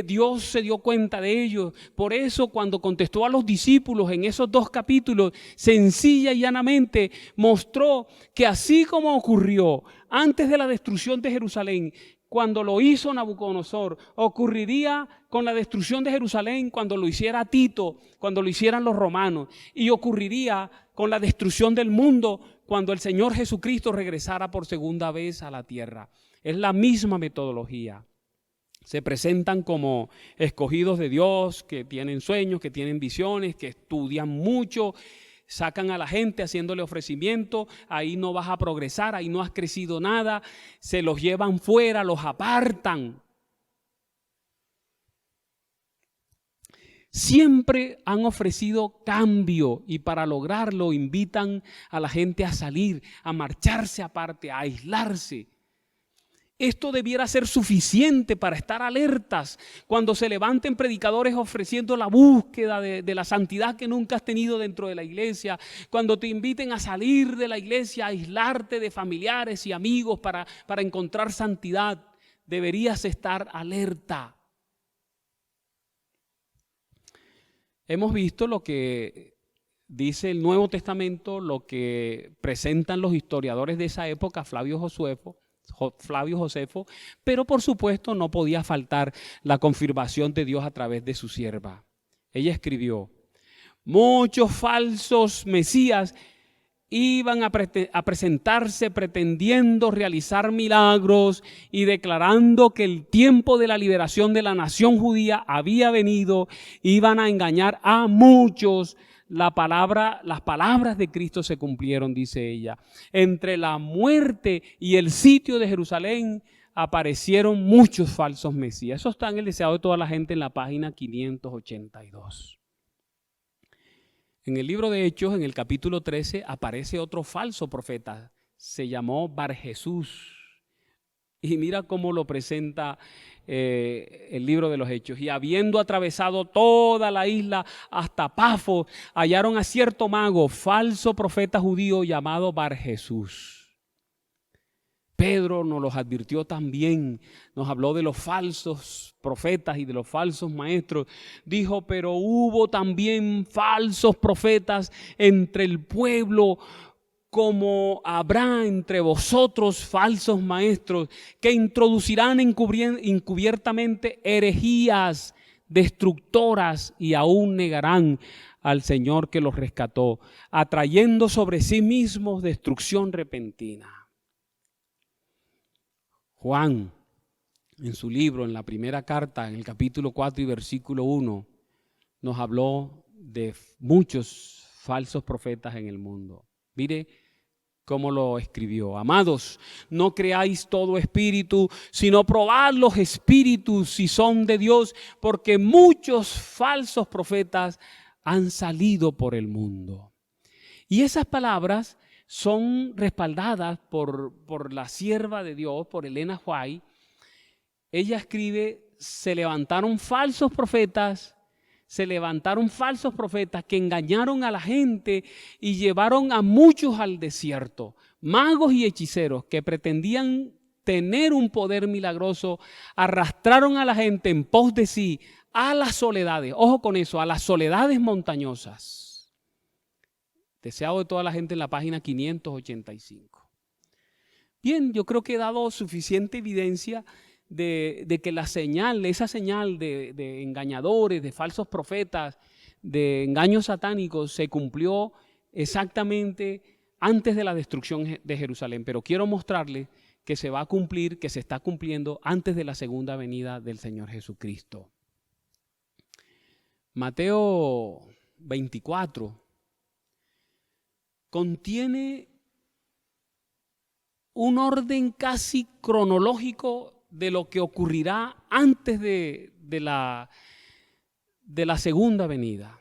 Dios se dio cuenta de ello. Por eso cuando contestó a los discípulos en esos 2 capítulos, sencilla y llanamente mostró que así como ocurrió antes de la destrucción de Jerusalén, cuando lo hizo Nabucodonosor, ocurriría con la destrucción de Jerusalén cuando lo hiciera Tito, cuando lo hicieran los romanos, y ocurriría con la destrucción del mundo cuando el Señor Jesucristo regresara por segunda vez a la tierra. Es la misma metodología. Se presentan como escogidos de Dios, que tienen sueños, que tienen visiones, que estudian mucho, sacan a la gente haciéndole ofrecimiento, ahí no vas a progresar, ahí no has crecido nada, se los llevan fuera, los apartan. Siempre han ofrecido cambio y para lograrlo invitan a la gente a salir, a marcharse aparte, a aislarse. Esto debiera ser suficiente para estar alertas cuando se levanten predicadores ofreciendo la búsqueda de la santidad que nunca has tenido dentro de la iglesia, cuando te inviten a salir de la iglesia, a aislarte de familiares y amigos para encontrar santidad. Deberías estar alerta. Hemos visto lo que dice el Nuevo Testamento, lo que presentan los historiadores de esa época, Flavio Josefo, pero por supuesto no podía faltar la confirmación de Dios a través de su sierva. Ella escribió: muchos falsos mesías iban a presentarse pretendiendo realizar milagros y declarando que el tiempo de la liberación de la nación judía había venido. Iban a engañar a muchos. Las palabras de Cristo se cumplieron, dice ella. Entre la muerte y el sitio de Jerusalén aparecieron muchos falsos mesías. Eso está en el deseado de toda la gente en la página 582. En el libro de Hechos, en el capítulo 13, aparece otro falso profeta. Se llamó Barjesús. Y mira cómo lo presenta el libro de los Hechos. Y habiendo atravesado toda la isla hasta Pafos, hallaron a cierto mago, falso profeta judío llamado Barjesús. Pedro nos los advirtió también, nos habló de los falsos profetas y de los falsos maestros. Dijo: pero hubo también falsos profetas entre el pueblo, como habrá entre vosotros falsos maestros que introducirán encubiertamente herejías destructoras y aún negarán al Señor que los rescató, atrayendo sobre sí mismos destrucción repentina. Juan, en su libro, en la primera carta, en el capítulo 4 y versículo 1, nos habló de muchos falsos profetas en el mundo. Mire cómo lo escribió: amados, no creáis todo espíritu, sino probad los espíritus si son de Dios, porque muchos falsos profetas han salido por el mundo. Y esas palabras son respaldadas por la sierva de Dios, por Elena White. Ella escribe: se levantaron falsos profetas que engañaron a la gente y llevaron a muchos al desierto. Magos y hechiceros que pretendían tener un poder milagroso arrastraron a la gente en pos de sí a las soledades. Ojo con eso, a las soledades montañosas. Deseado de toda la gente en la página 585. Bien, yo creo que he dado suficiente evidencia de que esa señal de engañadores, de falsos profetas, de engaños satánicos se cumplió exactamente antes de la destrucción de Jerusalén. Pero quiero mostrarles que se va a cumplir, que se está cumpliendo antes de la segunda venida del Señor Jesucristo. Mateo 24 contiene un orden casi cronológico de lo que ocurrirá antes de la segunda venida.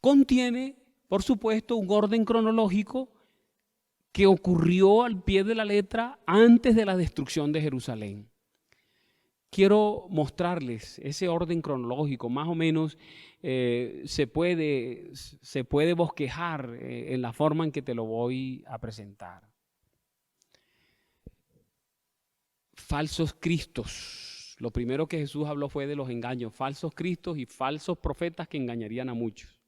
Contiene, por supuesto, un orden cronológico que ocurrió al pie de la letra antes de la destrucción de Jerusalén. Quiero mostrarles ese orden cronológico, más o menos se puede bosquejar en la forma en que te lo voy a presentar. Falsos cristos. Lo primero que Jesús habló fue de los engaños, falsos cristos y falsos profetas que engañarían a muchos.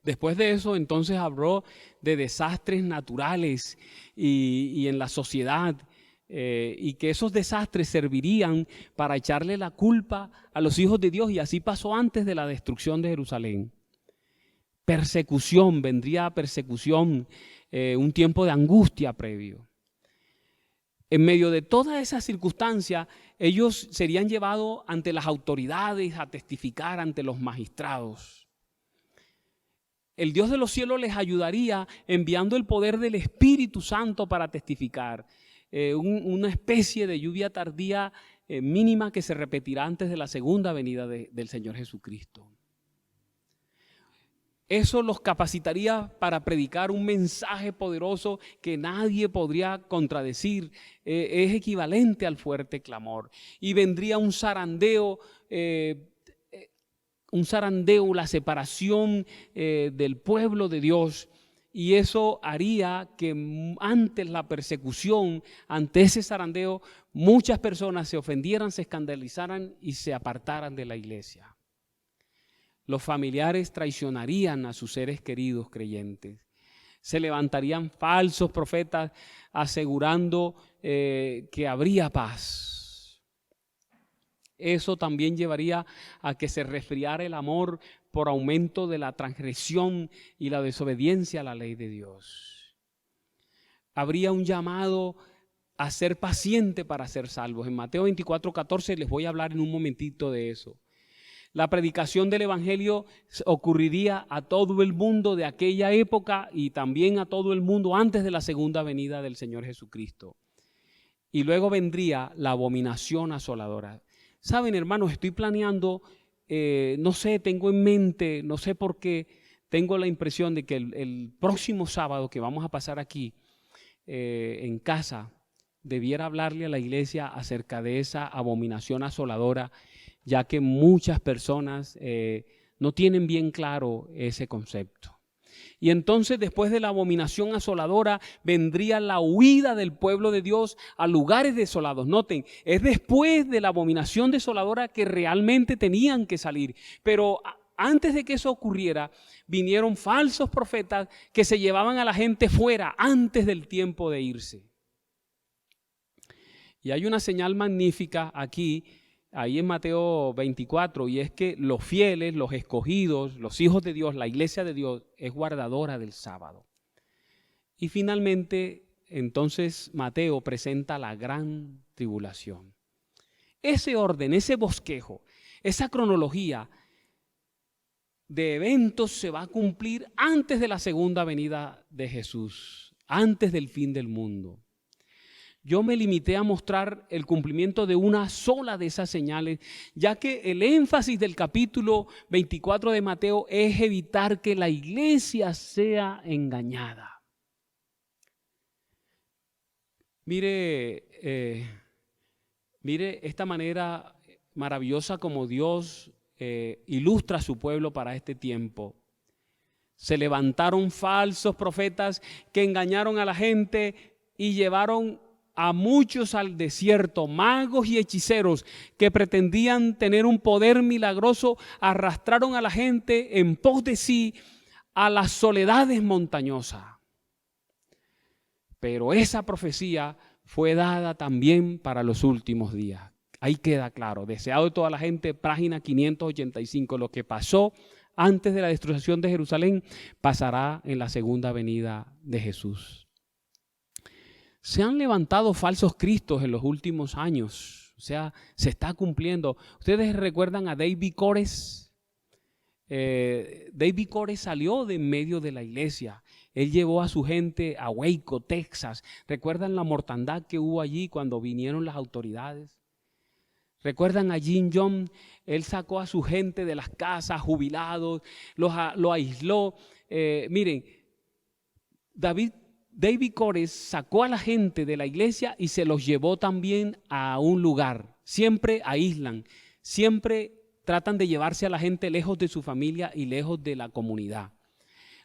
Después de eso, entonces habló de desastres naturales y en la sociedad, y que esos desastres servirían para echarle la culpa a los hijos de Dios, y así pasó antes de la destrucción de Jerusalén. Persecución, vendría persecución, un tiempo de angustia previo. En medio de todas esas circunstancias, ellos serían llevados ante las autoridades a testificar ante los magistrados. El Dios de los cielos les ayudaría enviando el poder del Espíritu Santo para testificar. Una especie de lluvia tardía mínima que se repetirá antes de la segunda venida del Señor Jesucristo. Eso los capacitaría para predicar un mensaje poderoso que nadie podría contradecir. Es equivalente al fuerte clamor. Y vendría un zarandeo, la separación del pueblo de Dios. Y eso haría que ante la persecución, ante ese zarandeo, muchas personas se ofendieran, se escandalizaran y se apartaran de la iglesia. Los familiares traicionarían a sus seres queridos creyentes. Se levantarían falsos profetas asegurando que habría paz. Eso también llevaría a que se resfriara el amor por aumento de la transgresión y la desobediencia a la ley de Dios. Habría un llamado a ser paciente para ser salvos. En Mateo 24:14 les voy a hablar en un momentito de eso. La predicación del evangelio ocurriría a todo el mundo de aquella época y también a todo el mundo antes de la segunda venida del Señor Jesucristo. Y luego vendría la abominación asoladora. Saben, hermanos, estoy planeando, no sé, tengo en mente, no sé por qué, tengo la impresión de que el próximo sábado que vamos a pasar aquí en casa, debiera hablarle a la iglesia acerca de esa abominación asoladora, ya que muchas personas no tienen bien claro ese concepto. Y entonces, después de la abominación asoladora, vendría la huida del pueblo de Dios a lugares desolados. Noten, es después de la abominación desoladora que realmente tenían que salir. Pero antes de que eso ocurriera, vinieron falsos profetas que se llevaban a la gente fuera antes del tiempo de irse. Y hay una señal magnífica aquí, ahí en Mateo 24, y es que los fieles, los escogidos, los hijos de Dios, la iglesia de Dios es guardadora del sábado. Y finalmente, entonces Mateo presenta la gran tribulación. Ese orden, ese bosquejo, esa cronología de eventos se va a cumplir antes de la segunda venida de Jesús, antes del fin del mundo. Yo me limité a mostrar el cumplimiento de una sola de esas señales, ya que el énfasis del capítulo 24 de Mateo es evitar que la iglesia sea engañada. Mire esta manera maravillosa como Dios ilustra a su pueblo para este tiempo. Se levantaron falsos profetas que engañaron a la gente y llevaron a muchos al desierto. Magos y hechiceros que pretendían tener un poder milagroso arrastraron a la gente en pos de sí a las soledades montañosas. Pero esa profecía fue dada también para los últimos días. Ahí queda claro, deseado de toda la gente, página 585, lo que pasó antes de la destrucción de Jerusalén pasará en la segunda venida de Jesús. Se han levantado falsos cristos en los últimos años, o sea, se está cumpliendo. ¿Ustedes recuerdan a David Koresh? David Koresh salió de en medio de la iglesia. Él llevó a su gente a Waco, Texas. ¿Recuerdan la mortandad que hubo allí cuando vinieron las autoridades? ¿Recuerdan a Jim Jones? Él sacó a su gente de las casas, jubilados, lo aisló. Miren, David Koresh sacó a la gente de la iglesia y se los llevó también a un lugar. Siempre aíslan, siempre tratan de llevarse a la gente lejos de su familia y lejos de la comunidad.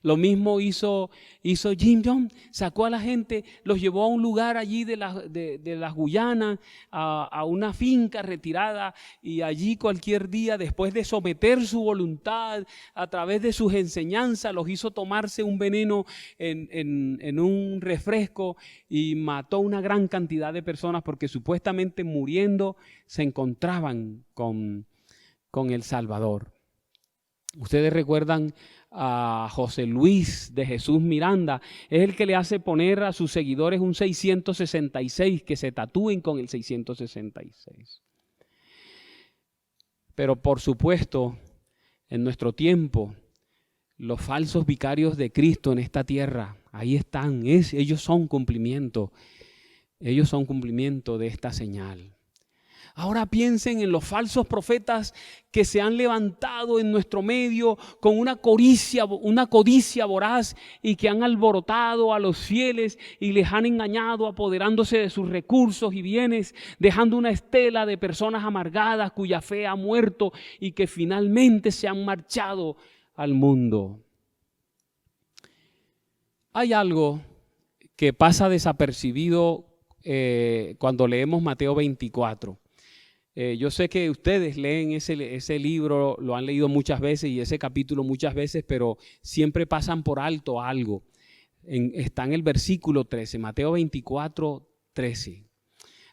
Lo mismo hizo Jim Jones, sacó a la gente, los llevó a un lugar allí de las Guyanas, a una finca retirada, y allí cualquier día, después de someter su voluntad a través de sus enseñanzas, los hizo tomarse un veneno en un refresco y mató una gran cantidad de personas porque supuestamente muriendo se encontraban con el Salvador. Ustedes recuerdan a José Luis de Jesús Miranda, es el que le hace poner a sus seguidores un 666, que se tatúen con el 666. Pero por supuesto, en nuestro tiempo, los falsos vicarios de Cristo en esta tierra, ahí están, ellos son cumplimiento de esta señal. Ahora piensen en los falsos profetas que se han levantado en nuestro medio con una codicia voraz y que han alborotado a los fieles y les han engañado apoderándose de sus recursos y bienes, dejando una estela de personas amargadas cuya fe ha muerto y que finalmente se han marchado al mundo. Hay algo que pasa desapercibido cuando leemos Mateo 24. Yo sé que ustedes leen ese libro, lo han leído muchas veces y ese capítulo muchas veces, pero siempre pasan por alto algo. Está en el versículo 13, Mateo 24, 13.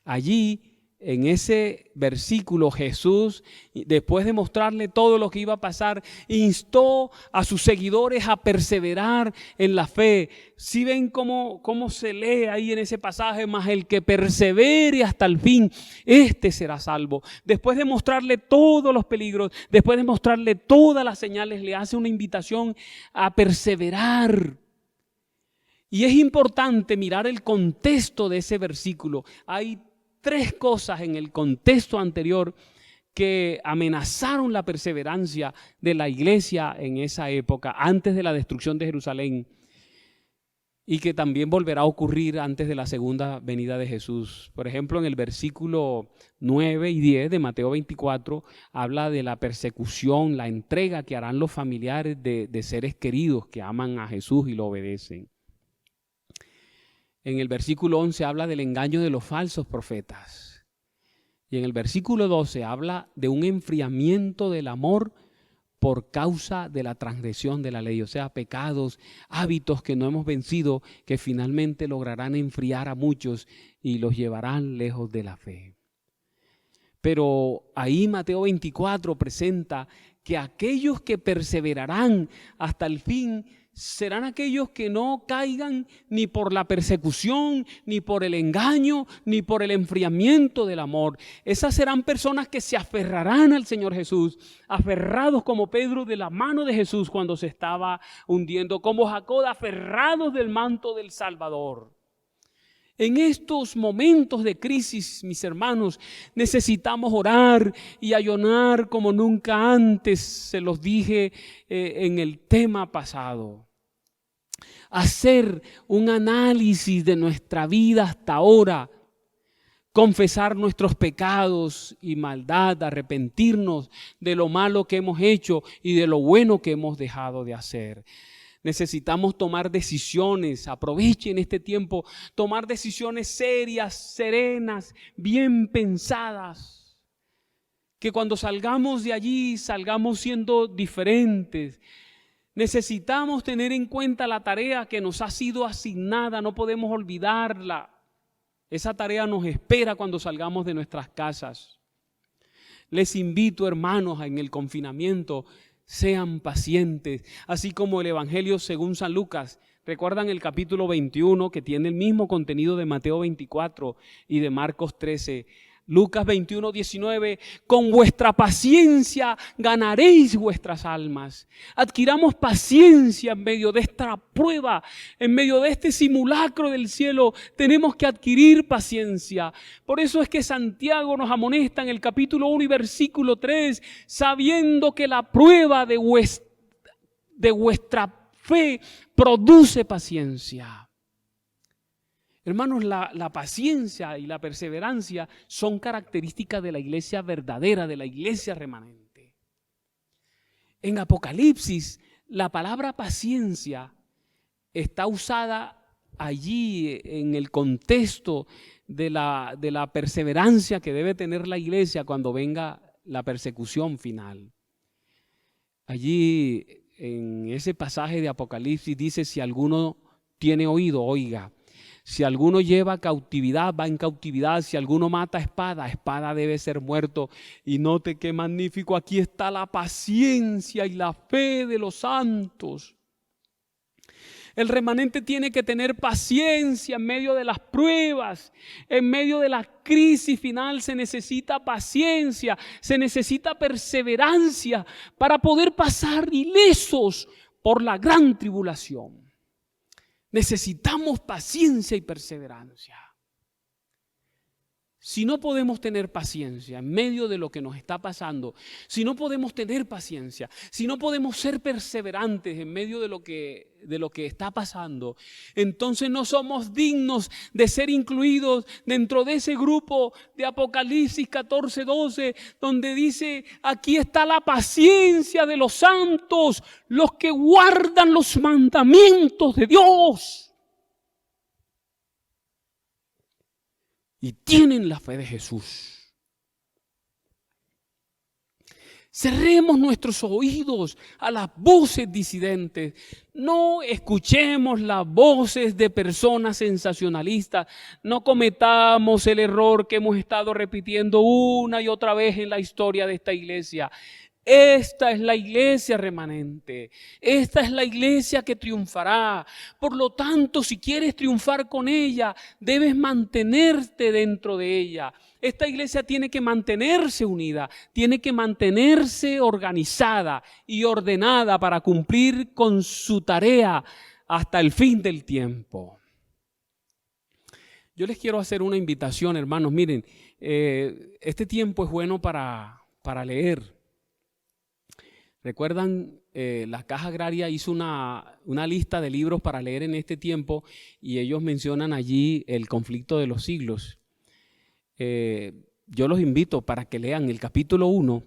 Allí, en ese versículo, Jesús, después de mostrarle todo lo que iba a pasar, instó a sus seguidores a perseverar en la fe. Si ven cómo se lee ahí en ese pasaje, mas el que persevere hasta el fin, este será salvo. Después de mostrarle todos los peligros, después de mostrarle todas las señales, le hace una invitación a perseverar. Y es importante mirar el contexto de ese versículo. Hay tres cosas en el contexto anterior que amenazaron la perseverancia de la iglesia en esa época, antes de la destrucción de Jerusalén, y que también volverá a ocurrir antes de la segunda venida de Jesús. Por ejemplo, en el versículo 9 y 10 de Mateo 24, habla de la persecución, la entrega que harán los familiares de seres queridos que aman a Jesús y lo obedecen. En el versículo 11 habla del engaño de los falsos profetas. Y en el versículo 12 habla de un enfriamiento del amor por causa de la transgresión de la ley. O sea, pecados, hábitos que no hemos vencido, que finalmente lograrán enfriar a muchos y los llevarán lejos de la fe. Pero ahí Mateo 24 presenta que aquellos que perseverarán hasta el fin serán aquellos que no caigan ni por la persecución, ni por el engaño, ni por el enfriamiento del amor. Esas serán personas que se aferrarán al Señor Jesús, aferrados como Pedro de la mano de Jesús cuando se estaba hundiendo, como Jacob, aferrados del manto del Salvador. En estos momentos de crisis, mis hermanos, necesitamos orar y ayunar como nunca antes, se los dije en el tema pasado. Hacer un análisis de nuestra vida hasta ahora, confesar nuestros pecados y maldad, arrepentirnos de lo malo que hemos hecho y de lo bueno que hemos dejado de hacer. Necesitamos tomar decisiones, aprovechen este tiempo, tomar decisiones serias, serenas, bien pensadas. Que cuando salgamos de allí, salgamos siendo diferentes. Necesitamos tener en cuenta la tarea que nos ha sido asignada, no podemos olvidarla. Esa tarea nos espera cuando salgamos de nuestras casas. Les invito, hermanos, en el confinamiento, sean pacientes, así como el Evangelio según San Lucas. ¿Recuerdan el capítulo 21 que tiene el mismo contenido de Mateo 24 y de Marcos 13? Lucas 21, 19, con vuestra paciencia ganaréis vuestras almas. Adquiramos paciencia en medio de esta prueba, en medio de este simulacro del cielo. Tenemos que adquirir paciencia. Por eso es que Santiago nos amonesta en el capítulo 1 y versículo 3, sabiendo que la prueba de vuestra fe produce paciencia. Hermanos, la paciencia y la perseverancia son características de la iglesia verdadera, de la iglesia remanente. En Apocalipsis, la palabra paciencia está usada allí en el contexto de la perseverancia que debe tener la iglesia cuando venga la persecución final. Allí en ese pasaje de Apocalipsis dice: si alguno tiene oído, oiga. Si alguno lleva cautividad, va en cautividad. Si alguno mata a espada, a espada debe ser muerto. Y note qué magnífico, aquí está la paciencia y la fe de los santos. El remanente tiene que tener paciencia en medio de las pruebas, en medio de la crisis final. Se necesita paciencia, se necesita perseverancia para poder pasar ilesos por la gran tribulación. Necesitamos paciencia y perseverancia. Si no podemos tener paciencia en medio de lo que nos está pasando, si no podemos tener paciencia, si no podemos ser perseverantes en medio de lo que está pasando, entonces no somos dignos de ser incluidos dentro de ese grupo de Apocalipsis 14:12, donde dice: aquí está la paciencia de los santos, los que guardan los mandamientos de Dios y tienen la fe de Jesús. Cerremos nuestros oídos a las voces disidentes. No escuchemos las voces de personas sensacionalistas. No cometamos el error que hemos estado repitiendo una y otra vez en la historia de esta iglesia. Esta es la iglesia remanente. Esta es la iglesia que triunfará. Por lo tanto, si quieres triunfar con ella, debes mantenerte dentro de ella. Esta iglesia tiene que mantenerse unida, tiene que mantenerse organizada y ordenada para cumplir con su tarea hasta el fin del tiempo. Yo les quiero hacer una invitación, hermanos. Miren, este tiempo es bueno para leer. ¿Recuerdan? La Caja Agraria hizo una lista de libros para leer en este tiempo y ellos mencionan allí El conflicto de los siglos. Yo los invito para que lean el capítulo 1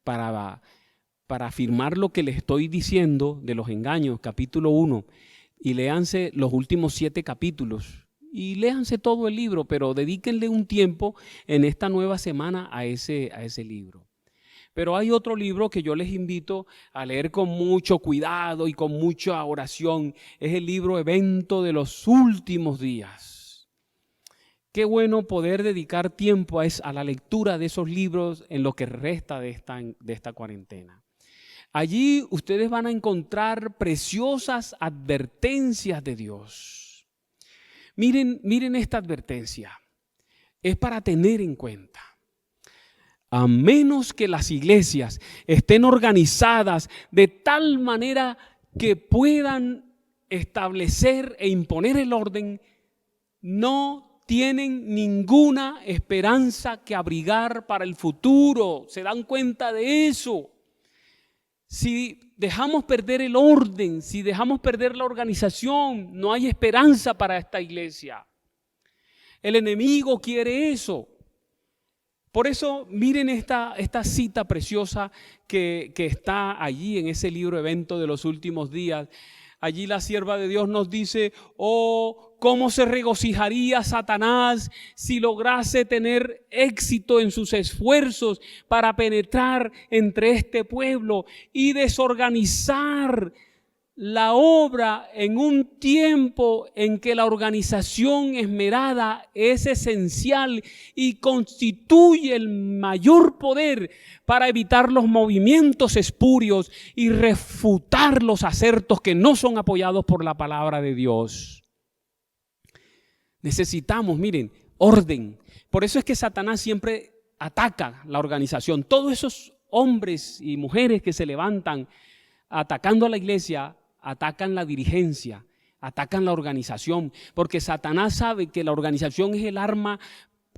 para afirmar lo que les estoy diciendo de los engaños, capítulo 1, y léanse los últimos 7 capítulos y léanse todo el libro, pero dedíquenle un tiempo en esta nueva semana a ese libro. Pero hay otro libro que yo les invito a leer con mucho cuidado y con mucha oración. Es el libro Evento de los Últimos Días. Qué bueno poder dedicar tiempo a la lectura de esos libros en lo que resta de esta cuarentena. Allí ustedes van a encontrar preciosas advertencias de Dios. Miren esta advertencia. Es para tener en cuenta. A menos que las iglesias estén organizadas de tal manera que puedan establecer e imponer el orden, no tienen ninguna esperanza que abrigar para el futuro. ¿Se dan cuenta de eso? Si dejamos perder el orden, si dejamos perder la organización, no hay esperanza para esta iglesia. El enemigo quiere eso. Por eso miren esta cita preciosa que está allí en ese libro Evento de los Últimos Días. Allí la sierva de Dios nos dice: oh, cómo se regocijaría Satanás si lograse tener éxito en sus esfuerzos para penetrar entre este pueblo y desorganizar la obra en un tiempo en que la organización esmerada es esencial y constituye el mayor poder para evitar los movimientos espurios y refutar los acertos que no son apoyados por la palabra de Dios. Necesitamos, miren, orden. Por eso es que Satanás siempre ataca la organización. Todos esos hombres y mujeres que se levantan atacando a la iglesia, atacan la dirigencia, atacan la organización, porque Satanás sabe que la organización es el arma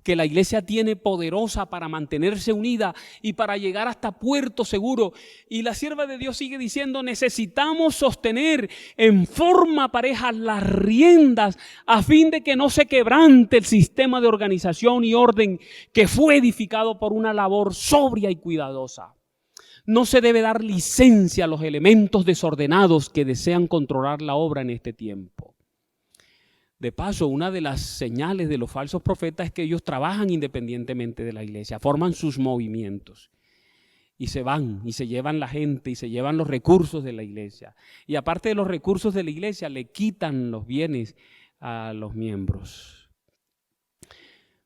que la iglesia tiene poderosa para mantenerse unida y para llegar hasta puerto seguro. Y la sierva de Dios sigue diciendo: necesitamos sostener en forma pareja las riendas a fin de que no se quebrante el sistema de organización y orden que fue edificado por una labor sobria y cuidadosa. No se debe dar licencia a los elementos desordenados que desean controlar la obra en este tiempo. De paso, una de las señales de los falsos profetas es que ellos trabajan independientemente de la iglesia, forman sus movimientos y se van y se llevan la gente y se llevan los recursos de la iglesia. Y aparte de los recursos de la iglesia, le quitan los bienes a los miembros.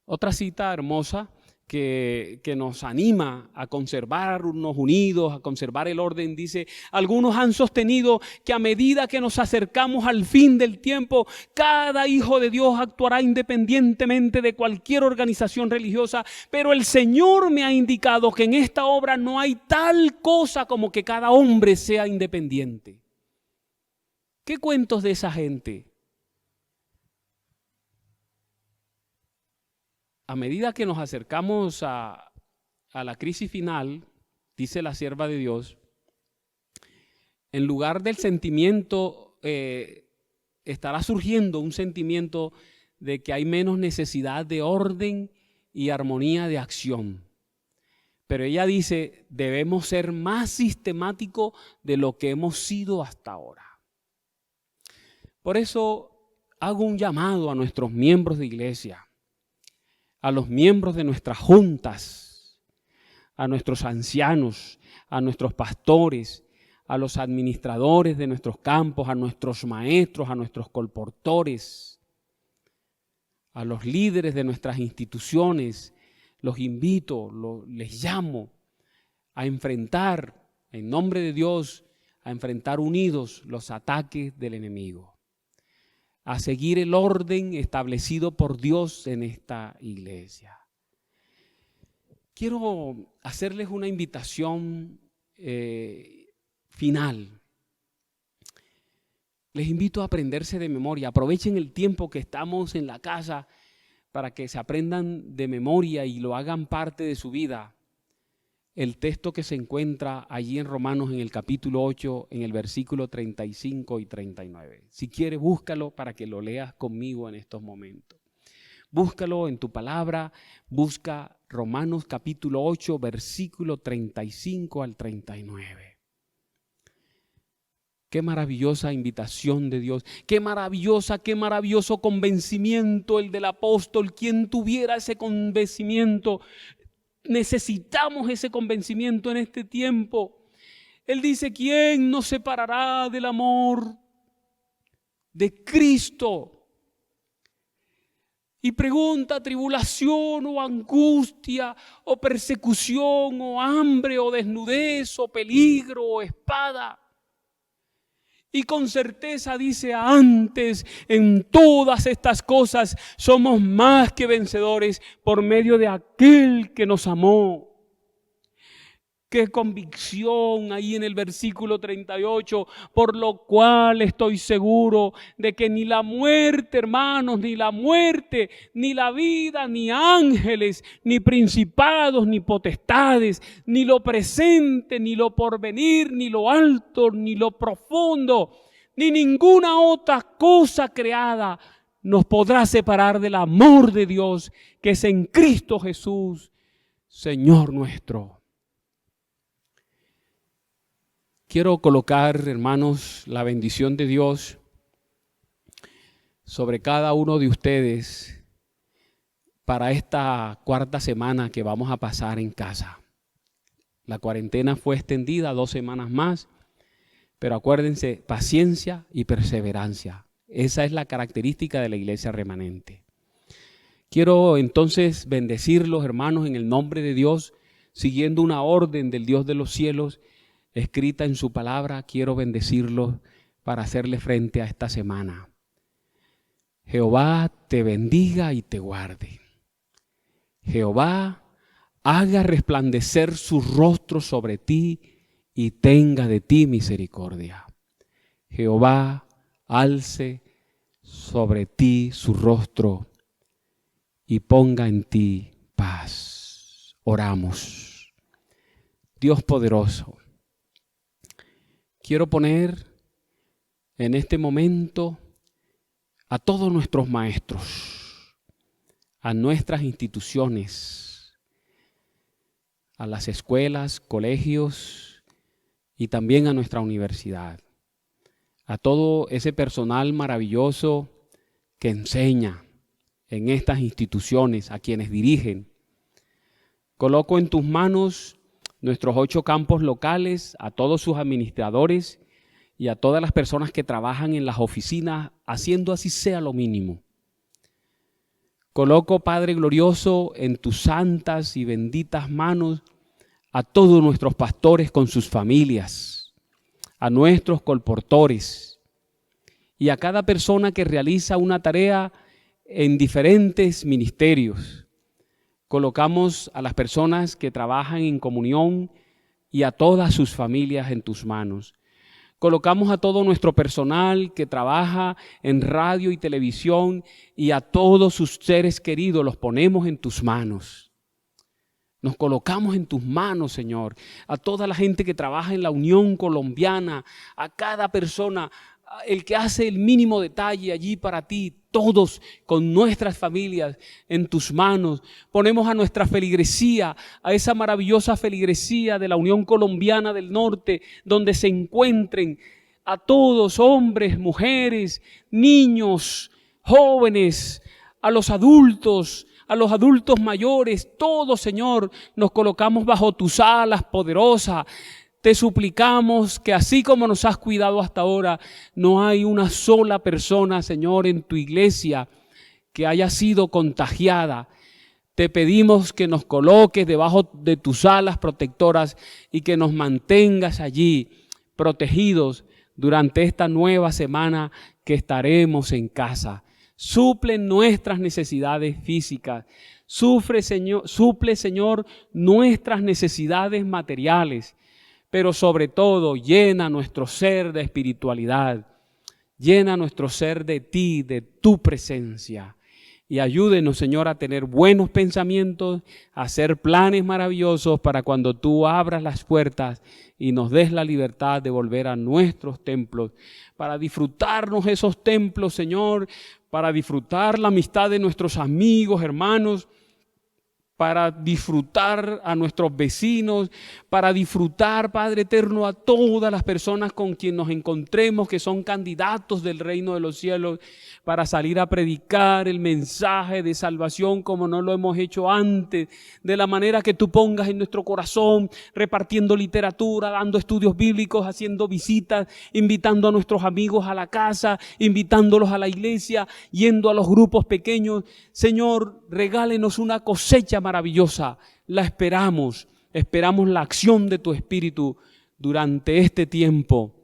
Otra cita hermosa que nos anima a conservarnos unidos, a conservar el orden, dice: algunos han sostenido que a medida que nos acercamos al fin del tiempo, cada hijo de Dios actuará independientemente de cualquier organización religiosa, pero el Señor me ha indicado que en esta obra no hay tal cosa como que cada hombre sea independiente. ¿Qué cuentos de esa gente? A medida que nos acercamos a la crisis final, dice la sierva de Dios, en lugar del sentimiento, estará surgiendo un sentimiento de que hay menos necesidad de orden y armonía de acción. Pero ella dice, debemos ser más sistemáticos de lo que hemos sido hasta ahora. Por eso hago un llamado a nuestros miembros de iglesia, a los miembros de nuestras juntas, a nuestros ancianos, a nuestros pastores, a los administradores de nuestros campos, a nuestros maestros, a nuestros colportores, a los líderes de nuestras instituciones. Los invito, les llamo a enfrentar, en nombre de Dios, a enfrentar unidos los ataques del enemigo, a seguir el orden establecido por Dios en esta iglesia. Quiero hacerles una invitación final. Les invito a aprenderse de memoria. Aprovechen el tiempo que estamos en la casa para que se aprendan de memoria y lo hagan parte de su vida. El texto que se encuentra allí en Romanos en el capítulo 8, en el versículo 35 y 39. Si quieres, búscalo para que lo leas conmigo en estos momentos. Búscalo en tu palabra, busca Romanos capítulo 8, versículo 35 al 39. Qué maravillosa invitación de Dios, qué maravilloso convencimiento el del apóstol. Quien tuviera ese convencimiento. Necesitamos ese convencimiento en este tiempo. Él dice, ¿quién nos separará del amor de Cristo? Y pregunta, tribulación o angustia o persecución o hambre o desnudez o peligro o espada. Y con certeza dice, antes en todas estas cosas somos más que vencedores por medio de aquel que nos amó. Qué convicción ahí en el versículo 38, por lo cual estoy seguro de que ni la muerte, hermanos, ni la muerte, ni la vida, ni ángeles, ni principados, ni potestades, ni lo presente, ni lo porvenir, ni lo alto, ni lo profundo, ni ninguna otra cosa creada nos podrá separar del amor de Dios que es en Cristo Jesús, Señor nuestro. Quiero colocar, hermanos, la bendición de Dios sobre cada uno de ustedes para esta cuarta semana que vamos a pasar en casa. La cuarentena fue extendida 2 semanas más, pero acuérdense, paciencia y perseverancia. Esa es la característica de la iglesia remanente. Quiero entonces bendecirlos, hermanos, en el nombre de Dios, siguiendo una orden del Dios de los cielos, escrita en su palabra. Quiero bendecirlos para hacerle frente a esta semana. Jehová te bendiga y te guarde. Jehová haga resplandecer su rostro sobre ti y tenga de ti misericordia. Jehová alce sobre ti su rostro y ponga en ti paz. Oramos. Dios poderoso, quiero poner en este momento a todos nuestros maestros, a nuestras instituciones, a las escuelas, colegios, y también a nuestra universidad, a todo ese personal maravilloso que enseña en estas instituciones, a quienes dirigen. Coloco en tus manos nuestros 8 campos locales, a todos sus administradores y a todas las personas que trabajan en las oficinas, haciendo así sea lo mínimo. Coloco, Padre glorioso, en tus santas y benditas manos a todos nuestros pastores con sus familias, a nuestros colportores y a cada persona que realiza una tarea en diferentes ministerios. Colocamos a las personas que trabajan en comunión y a todas sus familias en tus manos. Colocamos a todo nuestro personal que trabaja en radio y televisión y a todos sus seres queridos los ponemos en tus manos. Nos colocamos en tus manos, Señor, a toda la gente que trabaja en la Unión Colombiana, a cada persona, el que hace el mínimo detalle allí para ti, todos con nuestras familias en tus manos. Ponemos a nuestra feligresía, a esa maravillosa feligresía de la Unión Colombiana del Norte, donde se encuentren a todos, hombres, mujeres, niños, jóvenes, a los adultos mayores, todos, Señor, nos colocamos bajo tus alas poderosas. Te suplicamos que así como nos has cuidado hasta ahora, no hay una sola persona, Señor, en tu iglesia que haya sido contagiada. Te pedimos que nos coloques debajo de tus alas protectoras y que nos mantengas allí protegidos durante esta nueva semana que estaremos en casa. Suple nuestras necesidades físicas. Suple, Señor, nuestras necesidades materiales. Pero sobre todo, llena nuestro ser de espiritualidad. Llena nuestro ser de ti, de tu presencia. Y ayúdenos, Señor, a tener buenos pensamientos, a hacer planes maravillosos para cuando tú abras las puertas y nos des la libertad de volver a nuestros templos, para disfrutarnos esos templos, Señor, para disfrutar la amistad de nuestros amigos, hermanos, para disfrutar a nuestros vecinos, para disfrutar, Padre eterno, a todas las personas con quien nos encontremos que son candidatos del reino de los cielos, para salir a predicar el mensaje de salvación como no lo hemos hecho antes, de la manera que tú pongas en nuestro corazón, repartiendo literatura, dando estudios bíblicos, haciendo visitas, invitando a nuestros amigos a la casa, invitándolos a la iglesia, yendo a los grupos pequeños. Señor, regálenos una cosecha maravillosa. La esperamos la acción de tu Espíritu durante este tiempo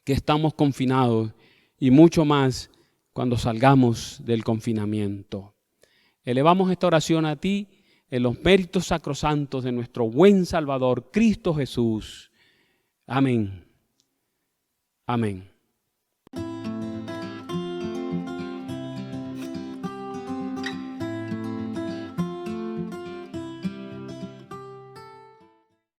que estamos confinados y mucho más cuando salgamos del confinamiento. Elevamos esta oración a ti en los méritos sacrosantos de nuestro buen Salvador, Cristo Jesús. Amén. Amén.